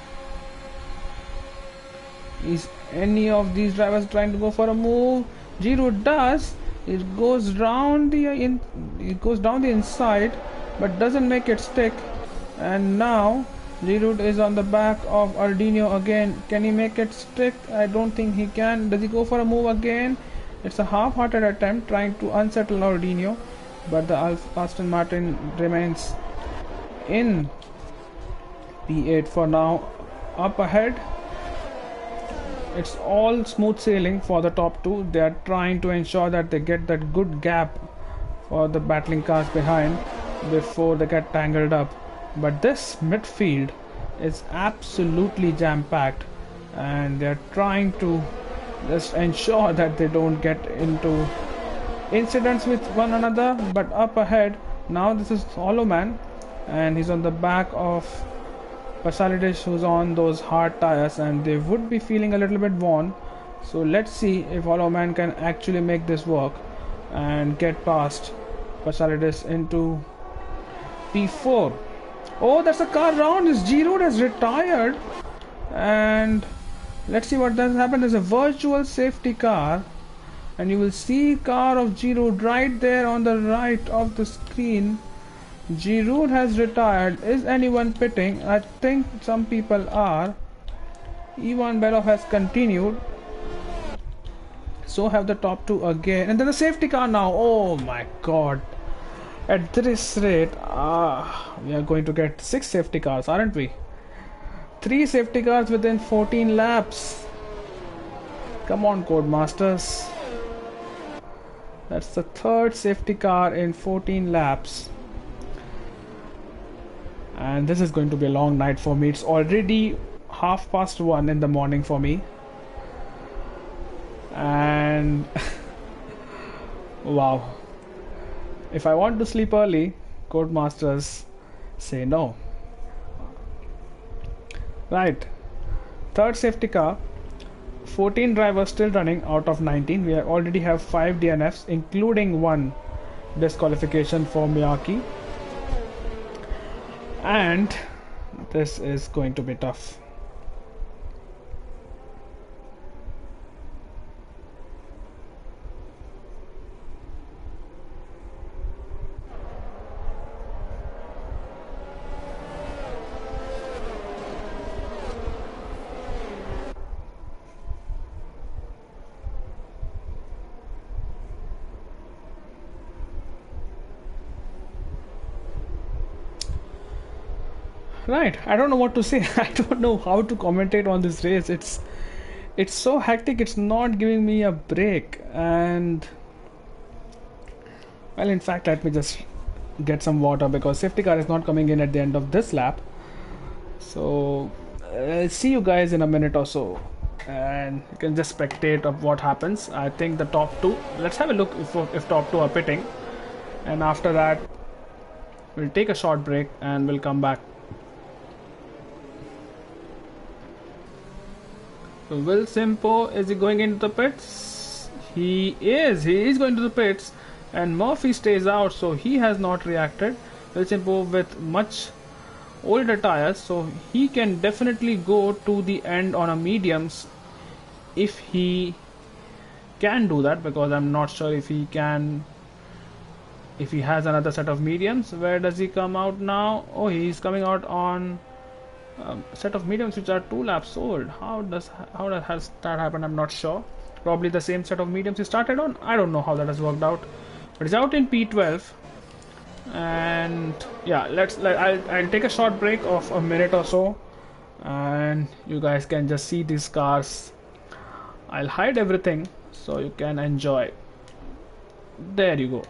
Is any of these drivers trying to go for a move? Giroud does. It goes down the inside, but doesn't make it stick. And now Giroud is on the back of Aldino again. Can he make it stick? I don't think he can. Does he go for a move again? It's a half-hearted attempt trying to unsettle Aldino, but the Aston Martin remains in P8 for now. Up ahead, it's all smooth sailing for the top two. They are trying to ensure that they get that good gap for the battling cars behind before they get tangled up. But this midfield is absolutely jam-packed, and they're trying to just ensure that they don't get into incidents with one another. But up ahead, now this is Holoman, and he's on the back of Pasalides, who's on those hard tires, and they would be feeling a little bit worn. So let's see if Holoman can actually make this work and get past Pasalides into P4. Oh, that's a car round. This Giroud has retired, and let's see what does happen. There's a virtual safety car, and you will see car of Giroud right there on the right of the screen. Giroud has retired. Is anyone pitting? I think some people are. Ivan Belov has continued. So have the top two again. And then the safety car now. Oh my god. At this rate, we are going to get 6 safety cars, aren't we? 3 safety cars within 14 laps. Come on, Codemasters. That's the 3rd safety car in 14 laps. And this is going to be a long night for me. It's already 1:30 in the morning for me. And wow. If I want to sleep early, Codemasters say no. Right. 3rd safety car. 14 drivers still running out of 19. We already have 5 DNFs, including 1 disqualification for Miyake. And this is going to be tough. Right, I don't know what to say. I don't know how to commentate on this race. It's so hectic. It's not giving me a break. And well, in fact, let me just get some water because safety car is not coming in at the end of this lap. So I'll see you guys in a minute or so, and you can just spectate of what happens. I think the top two. Let's have a look if top two are pitting, and after that we'll take a short break and we'll come back. So Will Simpo, is he going into the pits? He is going to the pits, and Murphy stays out, so he has not reacted. Will Simpo with much older tires, so he can definitely go to the end on a mediums if he can do that, because I'm not sure if he can, if he has another set of mediums. Where does he come out now? Oh, he's coming out on set of mediums which are 2 laps old. How has that happened? I'm not sure. Probably the same set of mediums he started on. I don't know how that has worked out, but he's out in P12. And yeah, I'll take a short break of a minute or so, and you guys can just see these cars. I'll hide everything so you can enjoy. There you go.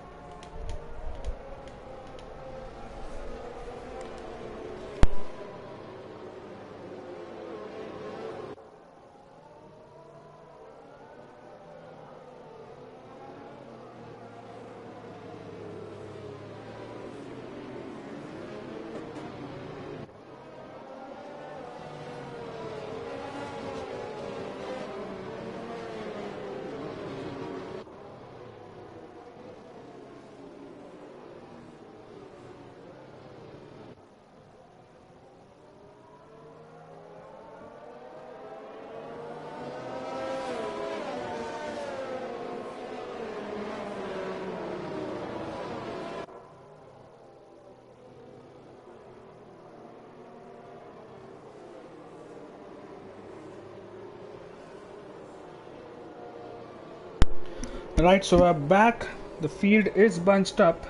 Right, so we're back. The field is bunched up.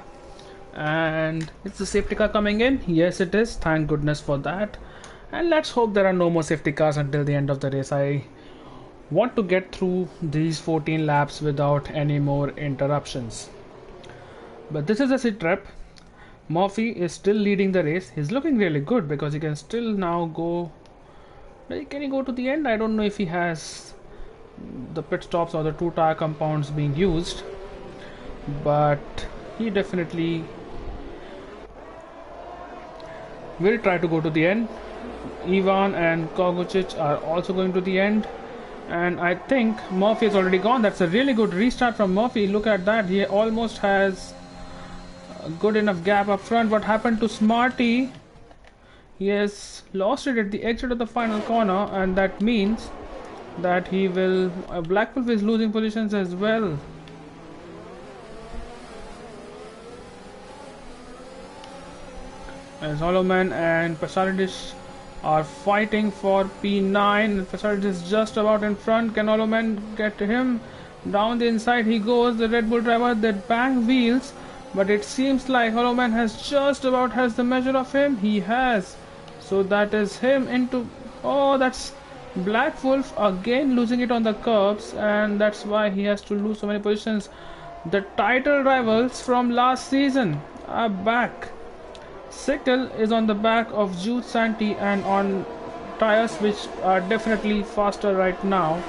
And it's the safety car coming in. Yes, it is. Thank goodness for that. And let's hope there are no more safety cars until the end of the race. I want to get through these 14 laps without any more interruptions. But this is a sit rep. Murphy is still leading the race. He's looking really good because he can still now go. Can he go to the end? I don't know if he has the pit stops or the two tire compounds being used, but he definitely will try to go to the end. Ivan and Kogucic are also going to the end, and I think Murphy has already gone. That's a really good restart from Murphy. Look at that, he almost has a good enough gap up front. What happened to Smarty? He has lost it at the exit of the final corner, and that means that he will Black Wolf is losing positions as well. As Holoman and Pasaridis are fighting for P9. Pasaridis is just about in front. Can Holoman get to him? Down the inside he goes, the Red Bull driver, that bang wheels, but it seems like Holoman has just about has the measure of him. He has. So that is him into, oh, that's Black Wolf again losing it on the curbs, and that's why he has to lose so many positions. The title rivals from last season are back. Sickle is on the back of Jude Santee and on tires which are definitely faster right now.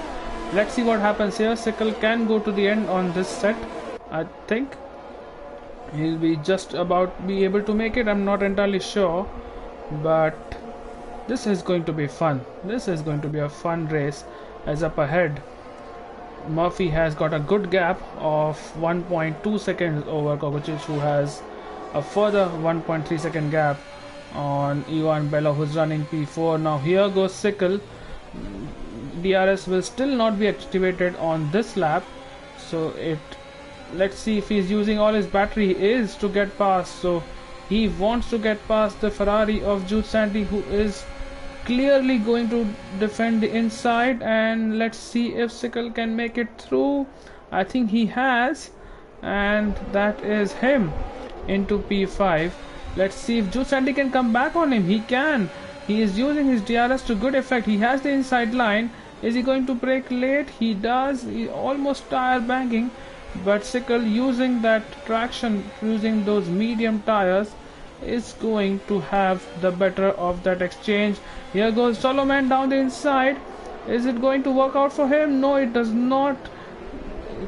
Let's see what happens here. Sickle can go to the end on this set. I think he'll be just about be able to make it. I'm not entirely sure, but this is going to be fun. This is going to be a fun race. As up ahead, Murphy has got a good gap of 1.2 seconds over Kogucic, who has a further 1.3 second gap on Ivan Belov, who's running P4. Now here goes Sickle. DRS will still not be activated on this lap, so let's see if he's using all his battery. He is to get past, so he wants to get past the Ferrari of Jude Santee, who is clearly going to defend the inside, and let's see if Sickle can make it through. I think he has, and that is him into P5. Let's see if Jude Santee can come back on him. He can. He is using his DRS to good effect. He has the inside line. Is he going to brake late? He does. He almost tire banging, but Sickle, using that traction, using those medium tires, is going to have the better of that exchange. Here goes Solomon down the inside. Is it going to work out for him? No, it does not.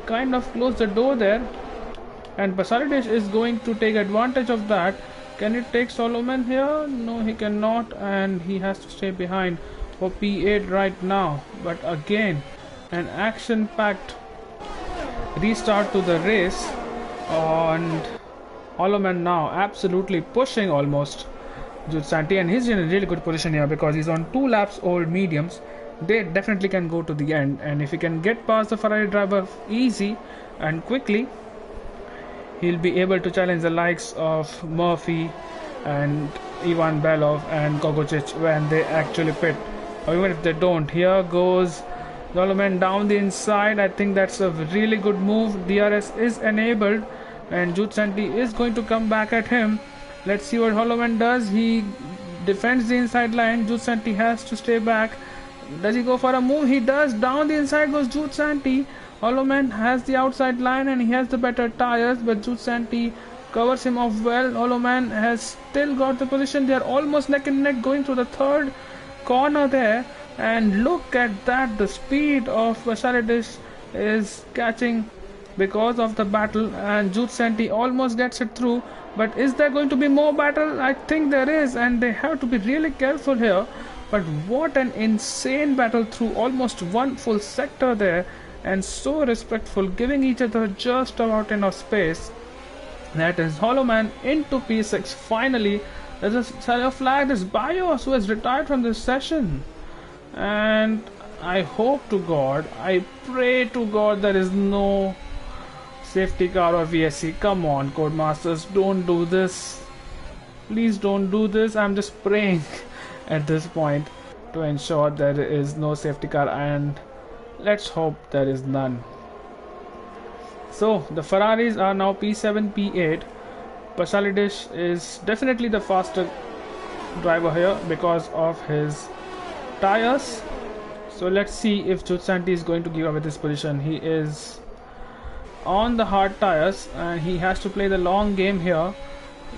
Kind of close the door there, and Pasaridis is going to take advantage of that. Can it take Solomon here? No, he cannot, and he has to stay behind for P8 right now. But again, an action-packed restart to the race, and Holoman now absolutely pushing almost Jude Santee, and he's in a really good position here because he's on 2 laps old mediums. They definitely can go to the end, and if he can get past the Ferrari driver easy and quickly, he'll be able to challenge the likes of Murphy and Ivan Belov and Kogucic when they actually pit, or even if they don't. Here goes Holoman down the inside. I think that's a really good move. DRS is enabled, and Jude Santee is going to come back at him. Let's see what Holoman does. He defends the inside line. Jude Santee has to stay back. Does he go for a move? He does. Down the inside goes Jude Santee. Holoman has the outside line and he has the better tires, but Jude Santee covers him off well. Holoman has still got the position. They are almost neck and neck going through the third corner there, and look at that. The speed of Pasaridis is catching because of the battle, and Jude Santee almost gets it through. But is there going to be more battle? I think there is, and they have to be really careful here. But what an insane battle through almost one full sector there, and so respectful, giving each other just about enough space. That is Holoman into P6 finally. There's a flag. There's Bios, who has retired from this session, and I hope to God, I pray to God there is no safety car or VSC. Come on, Codemasters, don't do this. Please don't do this. I'm just praying at this point to ensure there is no safety car, and let's hope there is none. So the Ferraris are now P7, P8. Pasalidish is definitely the faster driver here because of his tires. So let's see if Jutsanti is going to give away this position. He is on the hard tires and he has to play the long game here.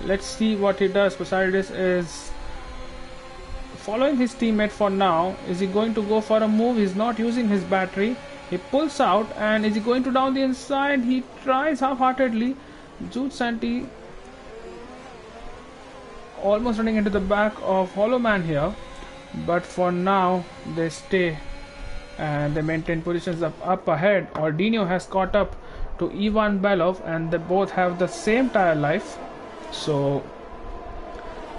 Let's see what he does. Pasalidish is following his teammate for now. Is he going to go for a move? He's not using his battery. He pulls out, and is he going to down the inside? He tries half-heartedly. Jutsanti almost running into the back of Hollow Man here, but for now they stay and they maintain positions up ahead. Ordino has caught up to Ivan Belov and they both have the same tire life, so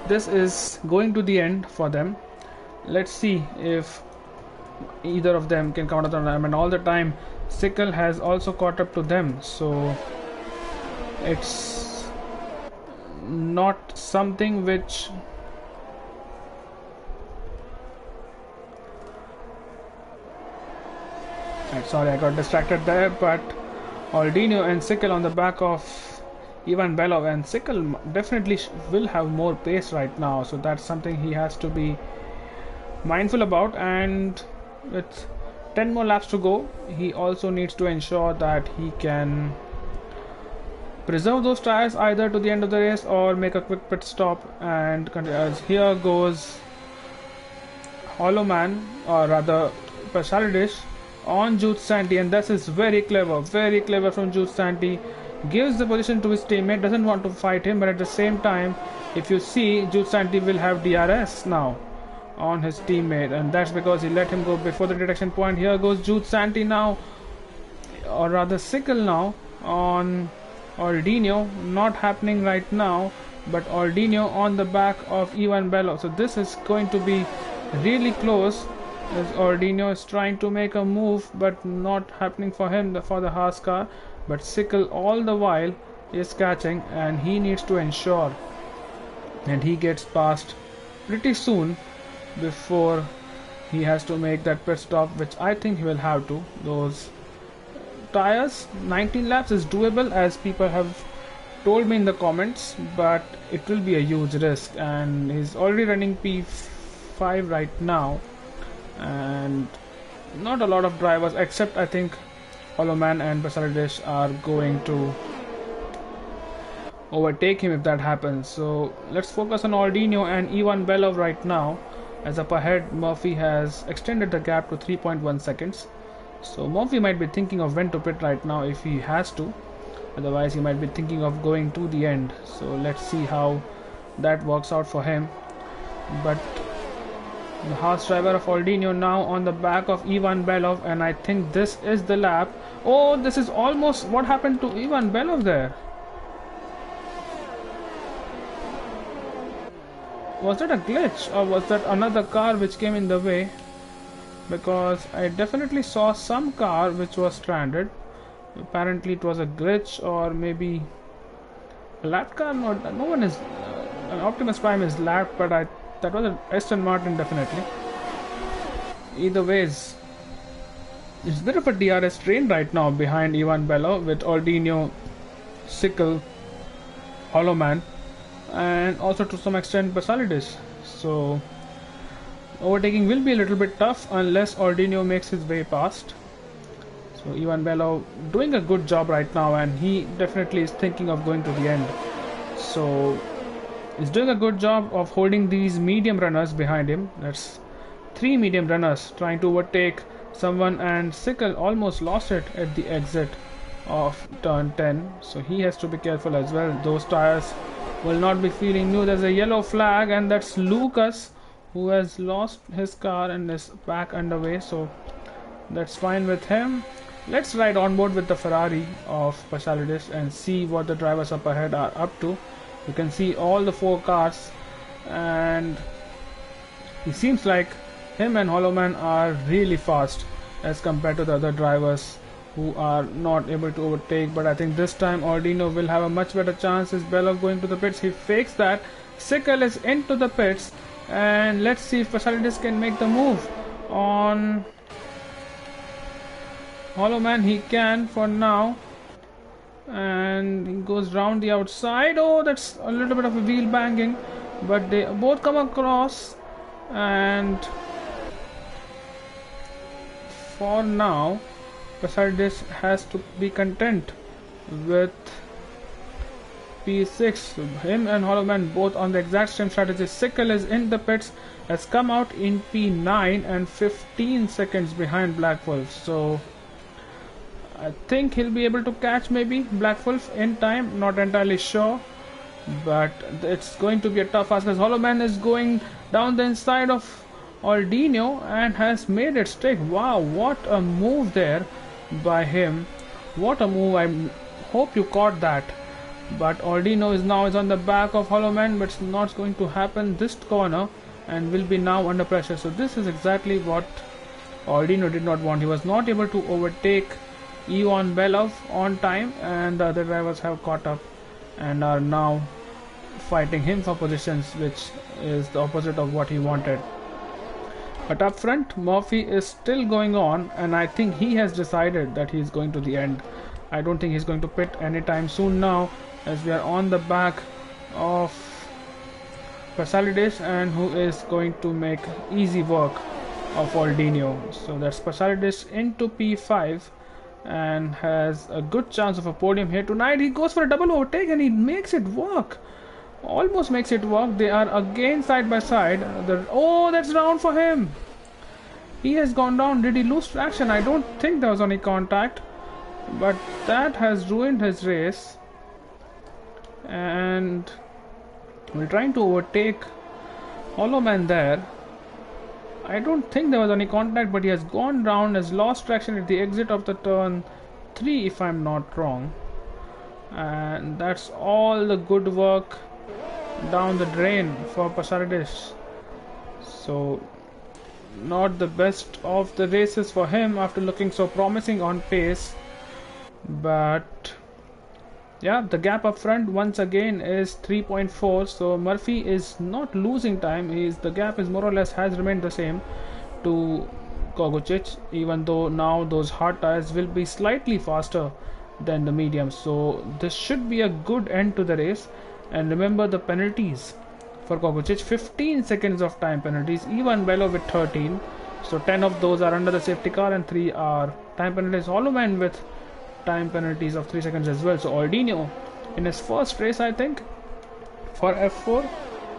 this is going to the end for them. Let's see if either of them can come out of the time, and all the time Sickle has also caught up to them, so it's not something which sorry, I got distracted there, but Ordino and Sickle on the back of Ivan Belov, and Sickle definitely will have more pace right now, so that's something he has to be mindful about. And with 10 more laps to go, he also needs to ensure that he can preserve those tires either to the end of the race or make a quick pit stop and continue. As here goes Hollow Man, or rather Pasalidish, on Jutsanti, and this is very clever from Jutsanti. Gives the position to his teammate, doesn't want to fight him, but at the same time, if you see, Jutsanti will have DRS now on his teammate, and that's because he let him go before the detection point. Here goes Jutsanti now, or rather Sickle now, on Ordino. Not happening right now, but Ordino on the back of Ivan Bello. So this is going to be really close, as Ordino is trying to make a move, but not happening for him, for the Haas car. But Sickle all the while is catching, and he needs to ensure and he gets past pretty soon before he has to make that pit stop, which I think he will have to. Those tires, 19 laps is doable, as people have told me in the comments, but it will be a huge risk, and he's already running P5 right now, and not a lot of drivers except I think Hollow Man and Pasalidish are going to overtake him if that happens. So let's focus on Ordino and Ivan Belov right now, as up ahead Murphy has extended the gap to 3.1 seconds. So Murphy might be thinking of when to pit right now if he has to, otherwise he might be thinking of going to the end. So let's see how that works out for him. But the Haas driver of Ordino now on the back of Ivan Belov, and I think this is the lap. Oh, this is almost what happened to Ivan Belov there. Was that a glitch, or was that another car which came in the way? Because I definitely saw some car which was stranded. Apparently it was a glitch, or maybe a lap car. No one is an Optimus Prime is lapped, but that was an Aston Martin definitely. Either ways, it's a bit of a DRS train right now behind Ivan Bello, with Ordino, Sickle, Hollow Man, and also to some extent Pasalidish. So overtaking will be a little bit tough unless Ordino makes his way past. So Ivan Bello doing a good job right now, and he definitely is thinking of going to the end. So he's doing a good job of holding these medium runners behind him. That's 3 medium runners trying to overtake someone, and Sickle almost lost it at the exit of turn 10, so he has to be careful as well. Those tires will not be feeling new. There's a yellow flag, and that's Lucas, who has lost his car and is back underway, so that's fine with him. Let's ride on board with the Ferrari of Pasalidish and see what the drivers up ahead are up to. You can see all the 4 cars, and it seems like him and Hollow Man are really fast as compared to the other drivers who are not able to overtake. But I think this time Ordino will have a much better chance. Is Bello going to the pits? He fakes that. Sickle is into the pits, and let's see if Pasalidish can make the move on Hollow Man. He can for now. and he goes round the outside. Oh, that's a little bit of a wheel banging, but they both come across, and for now Mercedes has to be content with P6. Him and Hollowman both on the exact same strategy. Sickle is in the pits, has come out in P9 and 15 seconds behind Black Wolf. So I think he'll be able to catch maybe Black Wolf in time, not entirely sure, but it's going to be a tough ask as Hollowman is going down the inside of Aldino and has made it stick. Wow, what a move there by him. What a move. I hope you caught that. But Aldino is now on the back of Hollowman, but it's not going to happen this corner and will be now under pressure. So this is exactly what Aldino did not want. He was not able to overtake Ivan Belov on time, and the other drivers have caught up and are now fighting him for positions, which is the opposite of what he wanted. But up front, Murphy is still going on, and I think he has decided that he is going to the end. I don't think he's going to pit anytime soon now, as we are on the back of Pasalides, and who is going to make easy work of Aldino. So that's Pasalides into P5 and has a good chance of a podium here tonight. He goes for a double overtake and he makes it work. Almost makes it work. They are again side by side. Oh, that's down for him. He has gone down. Did he lose traction? I don't think there was any contact, but that has ruined his race. And we're trying to overtake Hollowman there. I don't think there was any contact, but he has gone down, has lost traction at the exit of the turn 3 if I'm not wrong. And that's all the good work down the drain for Pasalides. So not the best of the races for him after looking so promising on pace. But yeah, the gap up front once again is 3.4, so Murphy is not losing time. The gap is more or less has remained the same to Kogocic, even though now those hard tires will be slightly faster than the mediums. So this should be a good end to the race. And remember the penalties for Kogocic, 15 seconds of time penalties, Ivan Bello with 13. So 10 of those are under the safety car and 3 are time penalties. Hollowman with time penalties of 3 seconds as well. So Aldino in his first race, I think, for F4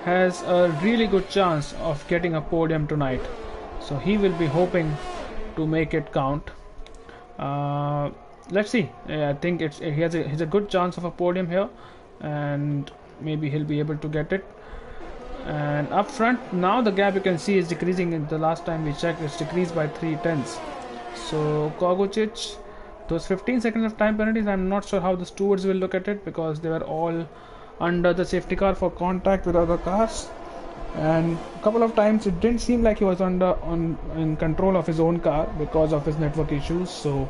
has a really good chance of getting a podium tonight. So he will be hoping to make it count. Let's see. I think he has a good chance of a podium here, and maybe he'll be able to get it. And up front now the gap you can see is decreasing. In the last time we checked, it's decreased by 3/10. So Kogocic, those 15 seconds of time penalties, I'm not sure how the stewards will look at it, because they were all under the safety car for contact with other cars, and a couple of times it didn't seem like he was in control of his own car because of his network issues. So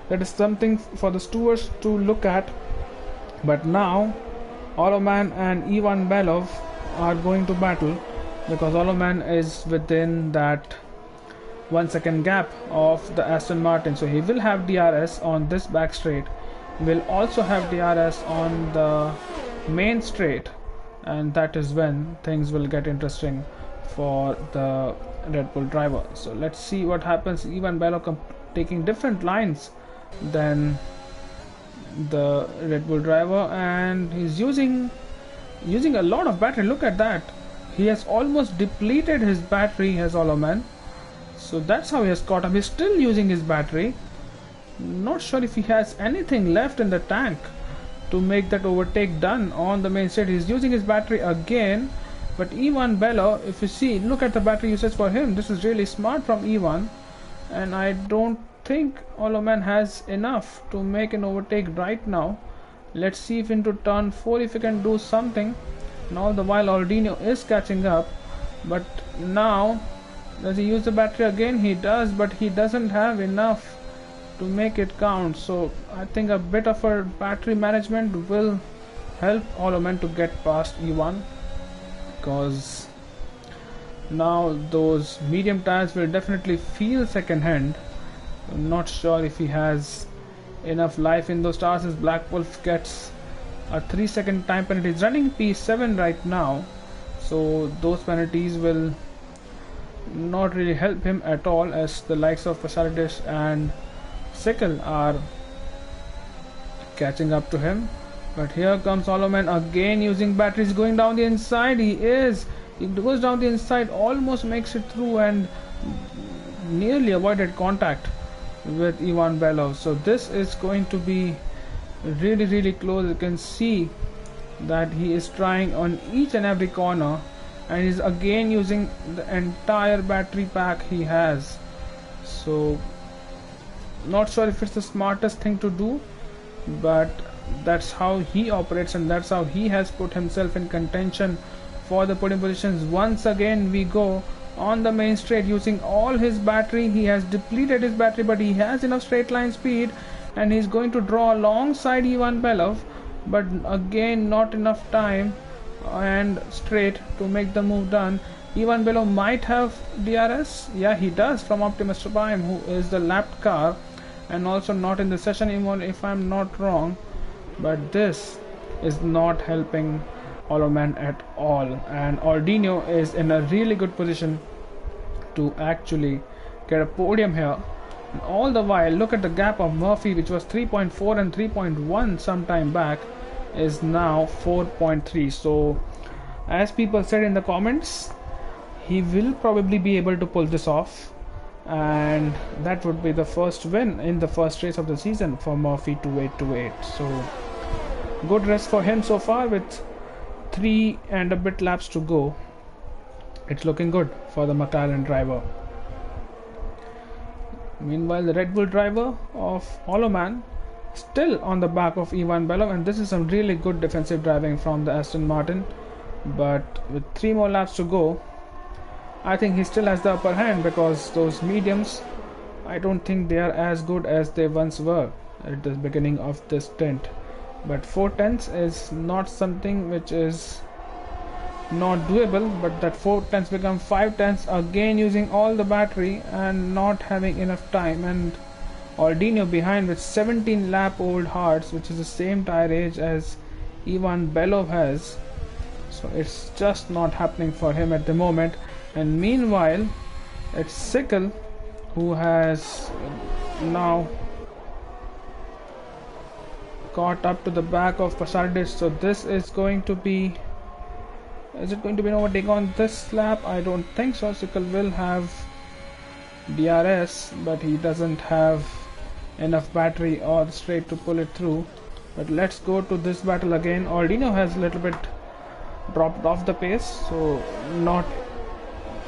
that is something for the stewards to look at. But now Hollowman and Ivan Belov are going to battle, because Hollowman is within that 1 second gap of the Aston Martin, so he will have DRS on this back straight, will also have DRS on the main straight, and that is when things will get interesting for the Red Bull driver. So let's see what happens. Ivan Bello taking different lines than the Red Bull driver, and he's using a lot of battery. Look at that. He has almost depleted his battery as Hollowman. So that's how he has caught up. He's still using his battery. Not sure if he has anything left in the tank to make that overtake done on the main straight. He's using his battery again. But Ivan Bello, if you see, look at the battery usage for him. This is really smart from Ivan. And I don't think Hollowman has enough to make an overtake right now. Let's see if into turn 4 if he can do something. And all the while Aldino is catching up. But now, does he use the battery again? He does, but he doesn't have enough to make it count. So I think a bit of a battery management will help Hollowman to get past E1, because now those medium tires will definitely feel second hand. I'm not sure if he has enough life in those stars as Black Wolf gets a 3-second time penalty. He's running P7 right now, so those penalties will not really help him at all, as the likes of Pasalides and Sickle are catching up to him. But here comes Solomon again using batteries, going down the inside. He goes down the inside, almost makes it through and nearly avoided contact with Ivan Belov. So this is going to be really close. You can see that he is trying on each and every corner, and he's again using the entire battery pack he has. So not sure if it's the smartest thing to do, but that's how he operates, and that's how he has put himself in contention for the podium positions. Once again we go on the main straight using all his battery. He has depleted his battery, but he has enough straight line speed, and he's going to draw alongside Ivan Belov, but again not enough time and straight to make the move done. Ivan Belov might have DRS. Yeah, he does, from Optimus Prime, who is the lapped car and also not in the session anymore, if I'm not wrong. But this is not helping Holoman at all, and Ordino is in a really good position to actually get a podium here. And all the while, look at the gap of Murphy, which was 3.4 and 3.1 some time back, is now 4.3. So as people said in the comments, he will probably be able to pull this off, and that would be the first win in the first race of the season for Murphy 2828. So good rest for him so far, with 3 and a bit laps to go. It's looking good for the McLaren driver. Meanwhile, the Red Bull driver of Holoman still on the back of Ivan Belov, and this is some really good defensive driving from the Aston Martin. But with 3 more laps to go, I think he still has the upper hand, because those mediums, I don't think they are as good as they once were at the beginning of this stint. But 4 tenths is not something which is not doable, but that 4 tenths become 5 tenths again, using all the battery and not having enough time. And Ordino behind with 17 lap old hearts, which is the same tire age as Ivan Belov has. So it's just not happening for him at the moment. And meanwhile, it's Sickle who has now caught up to the back of Pasalides. So this is going to be, is it going to be an overtake on this lap? I don't think so. Sickle will have DRS, but he doesn't have enough battery or straight to pull it through. But let's go to this battle again. Ordino has a little bit dropped off the pace, so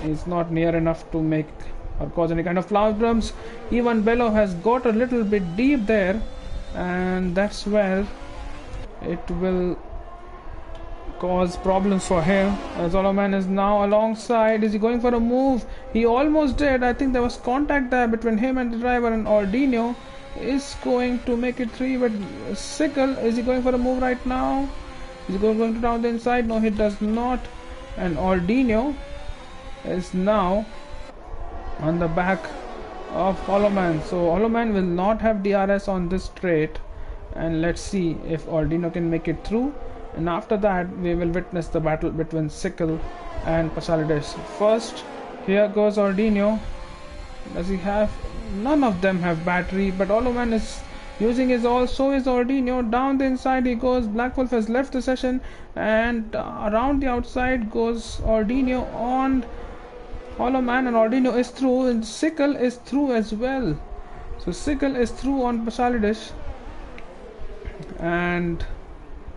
he's not near enough to make or cause any kind of problems. Ivan Belov has got a little bit deep there, and that's where it will cause problems for him. As Holoman is now alongside. Is he going for a move? He almost did. I think there was contact there between him and the driver, and Ordino is going to make it 3. But Sickle, is he going for a move right now? Is he going to down the inside? No, he does not. And Ordino is now on the back of Holoman. So Holoman will not have DRS on this straight, and let's see if Ordino can make it through. And after that, we will witness the battle between Sickle and Pasalides. First, here goes Ordino. Does he have? None of them have battery, but Holoman is using his all. So is Ordino. Down the inside he goes. Black Wolf has left the session, and around the outside goes Ordino on Holoman, and Ordino is through, and Sickle is through as well. So Sickle is through on Pasalides, and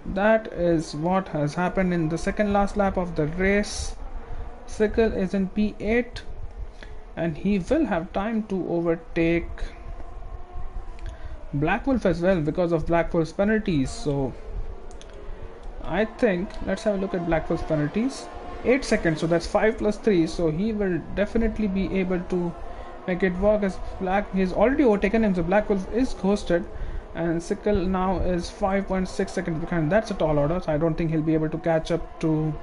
that is what has happened in the second last lap of the race. Sickle is in P8, and he will have time to overtake Black Wolf as well because of Black Wolf's penalties. So I think, let's have a look at Black Wolf's penalties. 8 seconds, so that's 5 plus 3, so he will definitely be able to make it work, as he's already overtaken him, so Black Wolf is ghosted, and Sickle now is 5.6 seconds behind. That's a tall order, so I don't think he'll be able to catch up to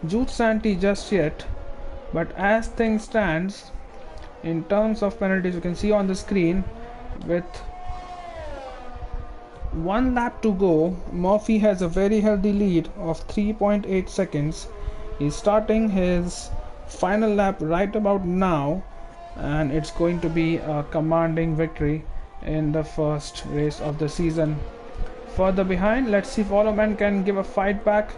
Jude Santee just yet. But as things stands, in terms of penalties, you can see on the screen With one lap to go, Murphy has a very healthy lead of 3.8 seconds. He's starting his final lap right about now, and it's going to be a commanding victory in the first race of the season. Further behind, let's see if Oloman can give a fight back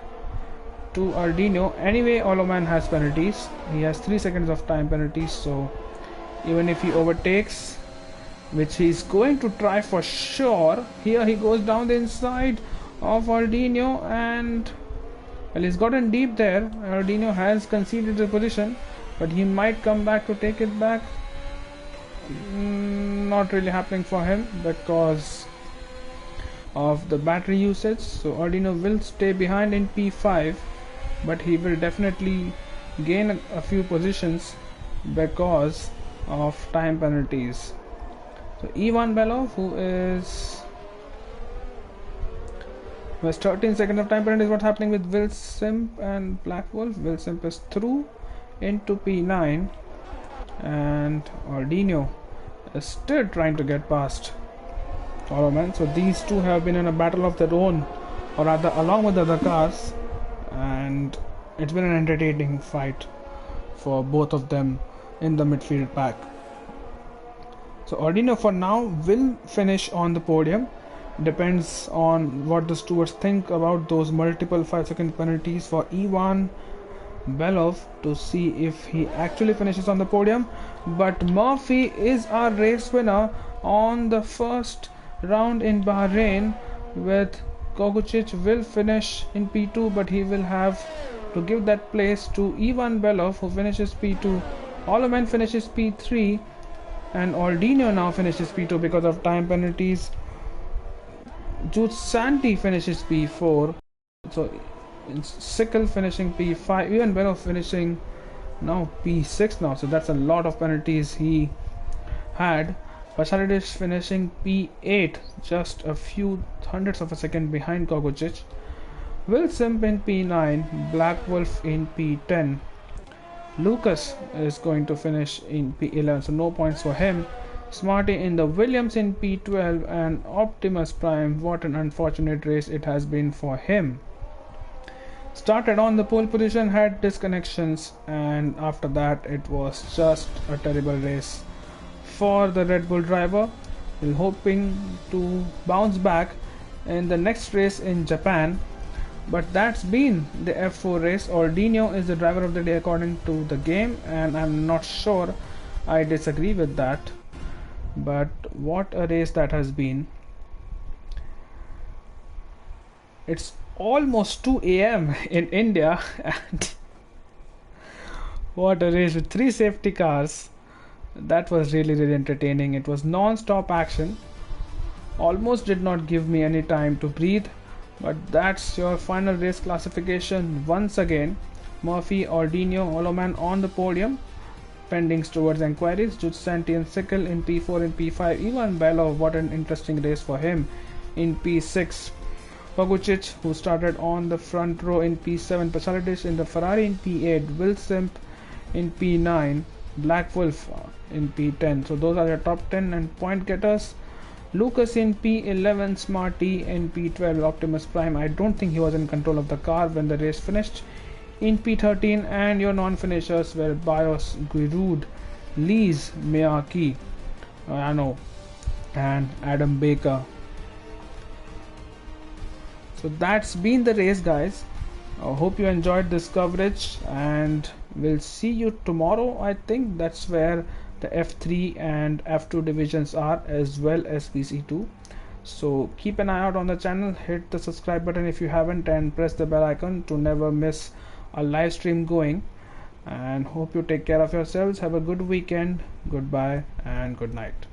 to Ardino. Anyway, Oloman has penalties. He has 3 seconds of time penalties, so even if he overtakes, which he's going to try for sure, here he goes down the inside of Ardino, and well, he's gotten deep there. Ardino has conceded the position, but he might come back to take it back. Not really happening for him because of the battery usage, so Ardino will stay behind in P5, but he will definitely gain a few positions because of time penalties. So Ivan Belov, who has 13 seconds of time penalties. What's happening with Will Simp and Black Wolf? Will Simp is through into P9, and Ardino is still trying to get past Oloman. So these two have been in a battle of their own, or rather along with the other cars, and it's been an entertaining fight for both of them in the midfield pack. So Ardino for now will finish on the podium. Depends on what the stewards think about those multiple 5-second penalties for Ivan Belov to see if he actually finishes on the podium. But Murphy is our race winner on the first round in Bahrain, with Kogucic will finish in P2, but he will have to give that place to Ivan Belov, who finishes P2. Oloman finishes P3, and Ardino now finishes P2 because of time penalties. Jude Santi finishes P4, so Sickle finishing P5, even Belov finishing now P6 now, so that's a lot of penalties he had. Pasalic finishing P8, just a few hundredths of a second behind Kogucic. Will Simp in P9, Black Wolf in P10. Lucas is going to finish in P11, so no points for him. Smarty in the Williams in P12, and Optimus Prime, what an unfortunate race it has been for him. Started on the pole position, had disconnections, and after that it was just a terrible race for the Red Bull driver. We're hoping to bounce back in the next race in Japan. But that's been the F4 race. Ardino is the driver of the day according to the game, and I'm not sure I disagree with that. But what a race that has been. It's almost 2 a.m. in India, and what a race with 3 safety cars. That was really entertaining. It was non-stop action. Almost did not give me any time to breathe. But that's your final race classification once again. Murphy, Ardino, Oloman on the podium, pending stewards enquiries. Jude Santi and Sickle in P4 and P5. Ivan Belov, what an interesting race for him, in P6. Kogucic, who started on the front row, in P7. Pasalic in the Ferrari in P8. Will Simp in P9. Black Wolf in P10. So those are the top 10 and point getters. Lucas in P11, Smarty in P12, Optimus Prime, I don't think he was in control of the car when the race finished, in P13, and your non-finishers were Bios, Giroud, Lees, Miyaki, and Adam Baker. So that's been the race, guys. I hope you enjoyed this coverage, and we'll see you tomorrow. I think that's where the F3 and F2 divisions are, as well as PC2. So keep an eye out on the channel, hit the subscribe button if you haven't, and press the bell icon to never miss a live stream going. And hope you take care of yourselves. Have a good weekend. Goodbye and good night.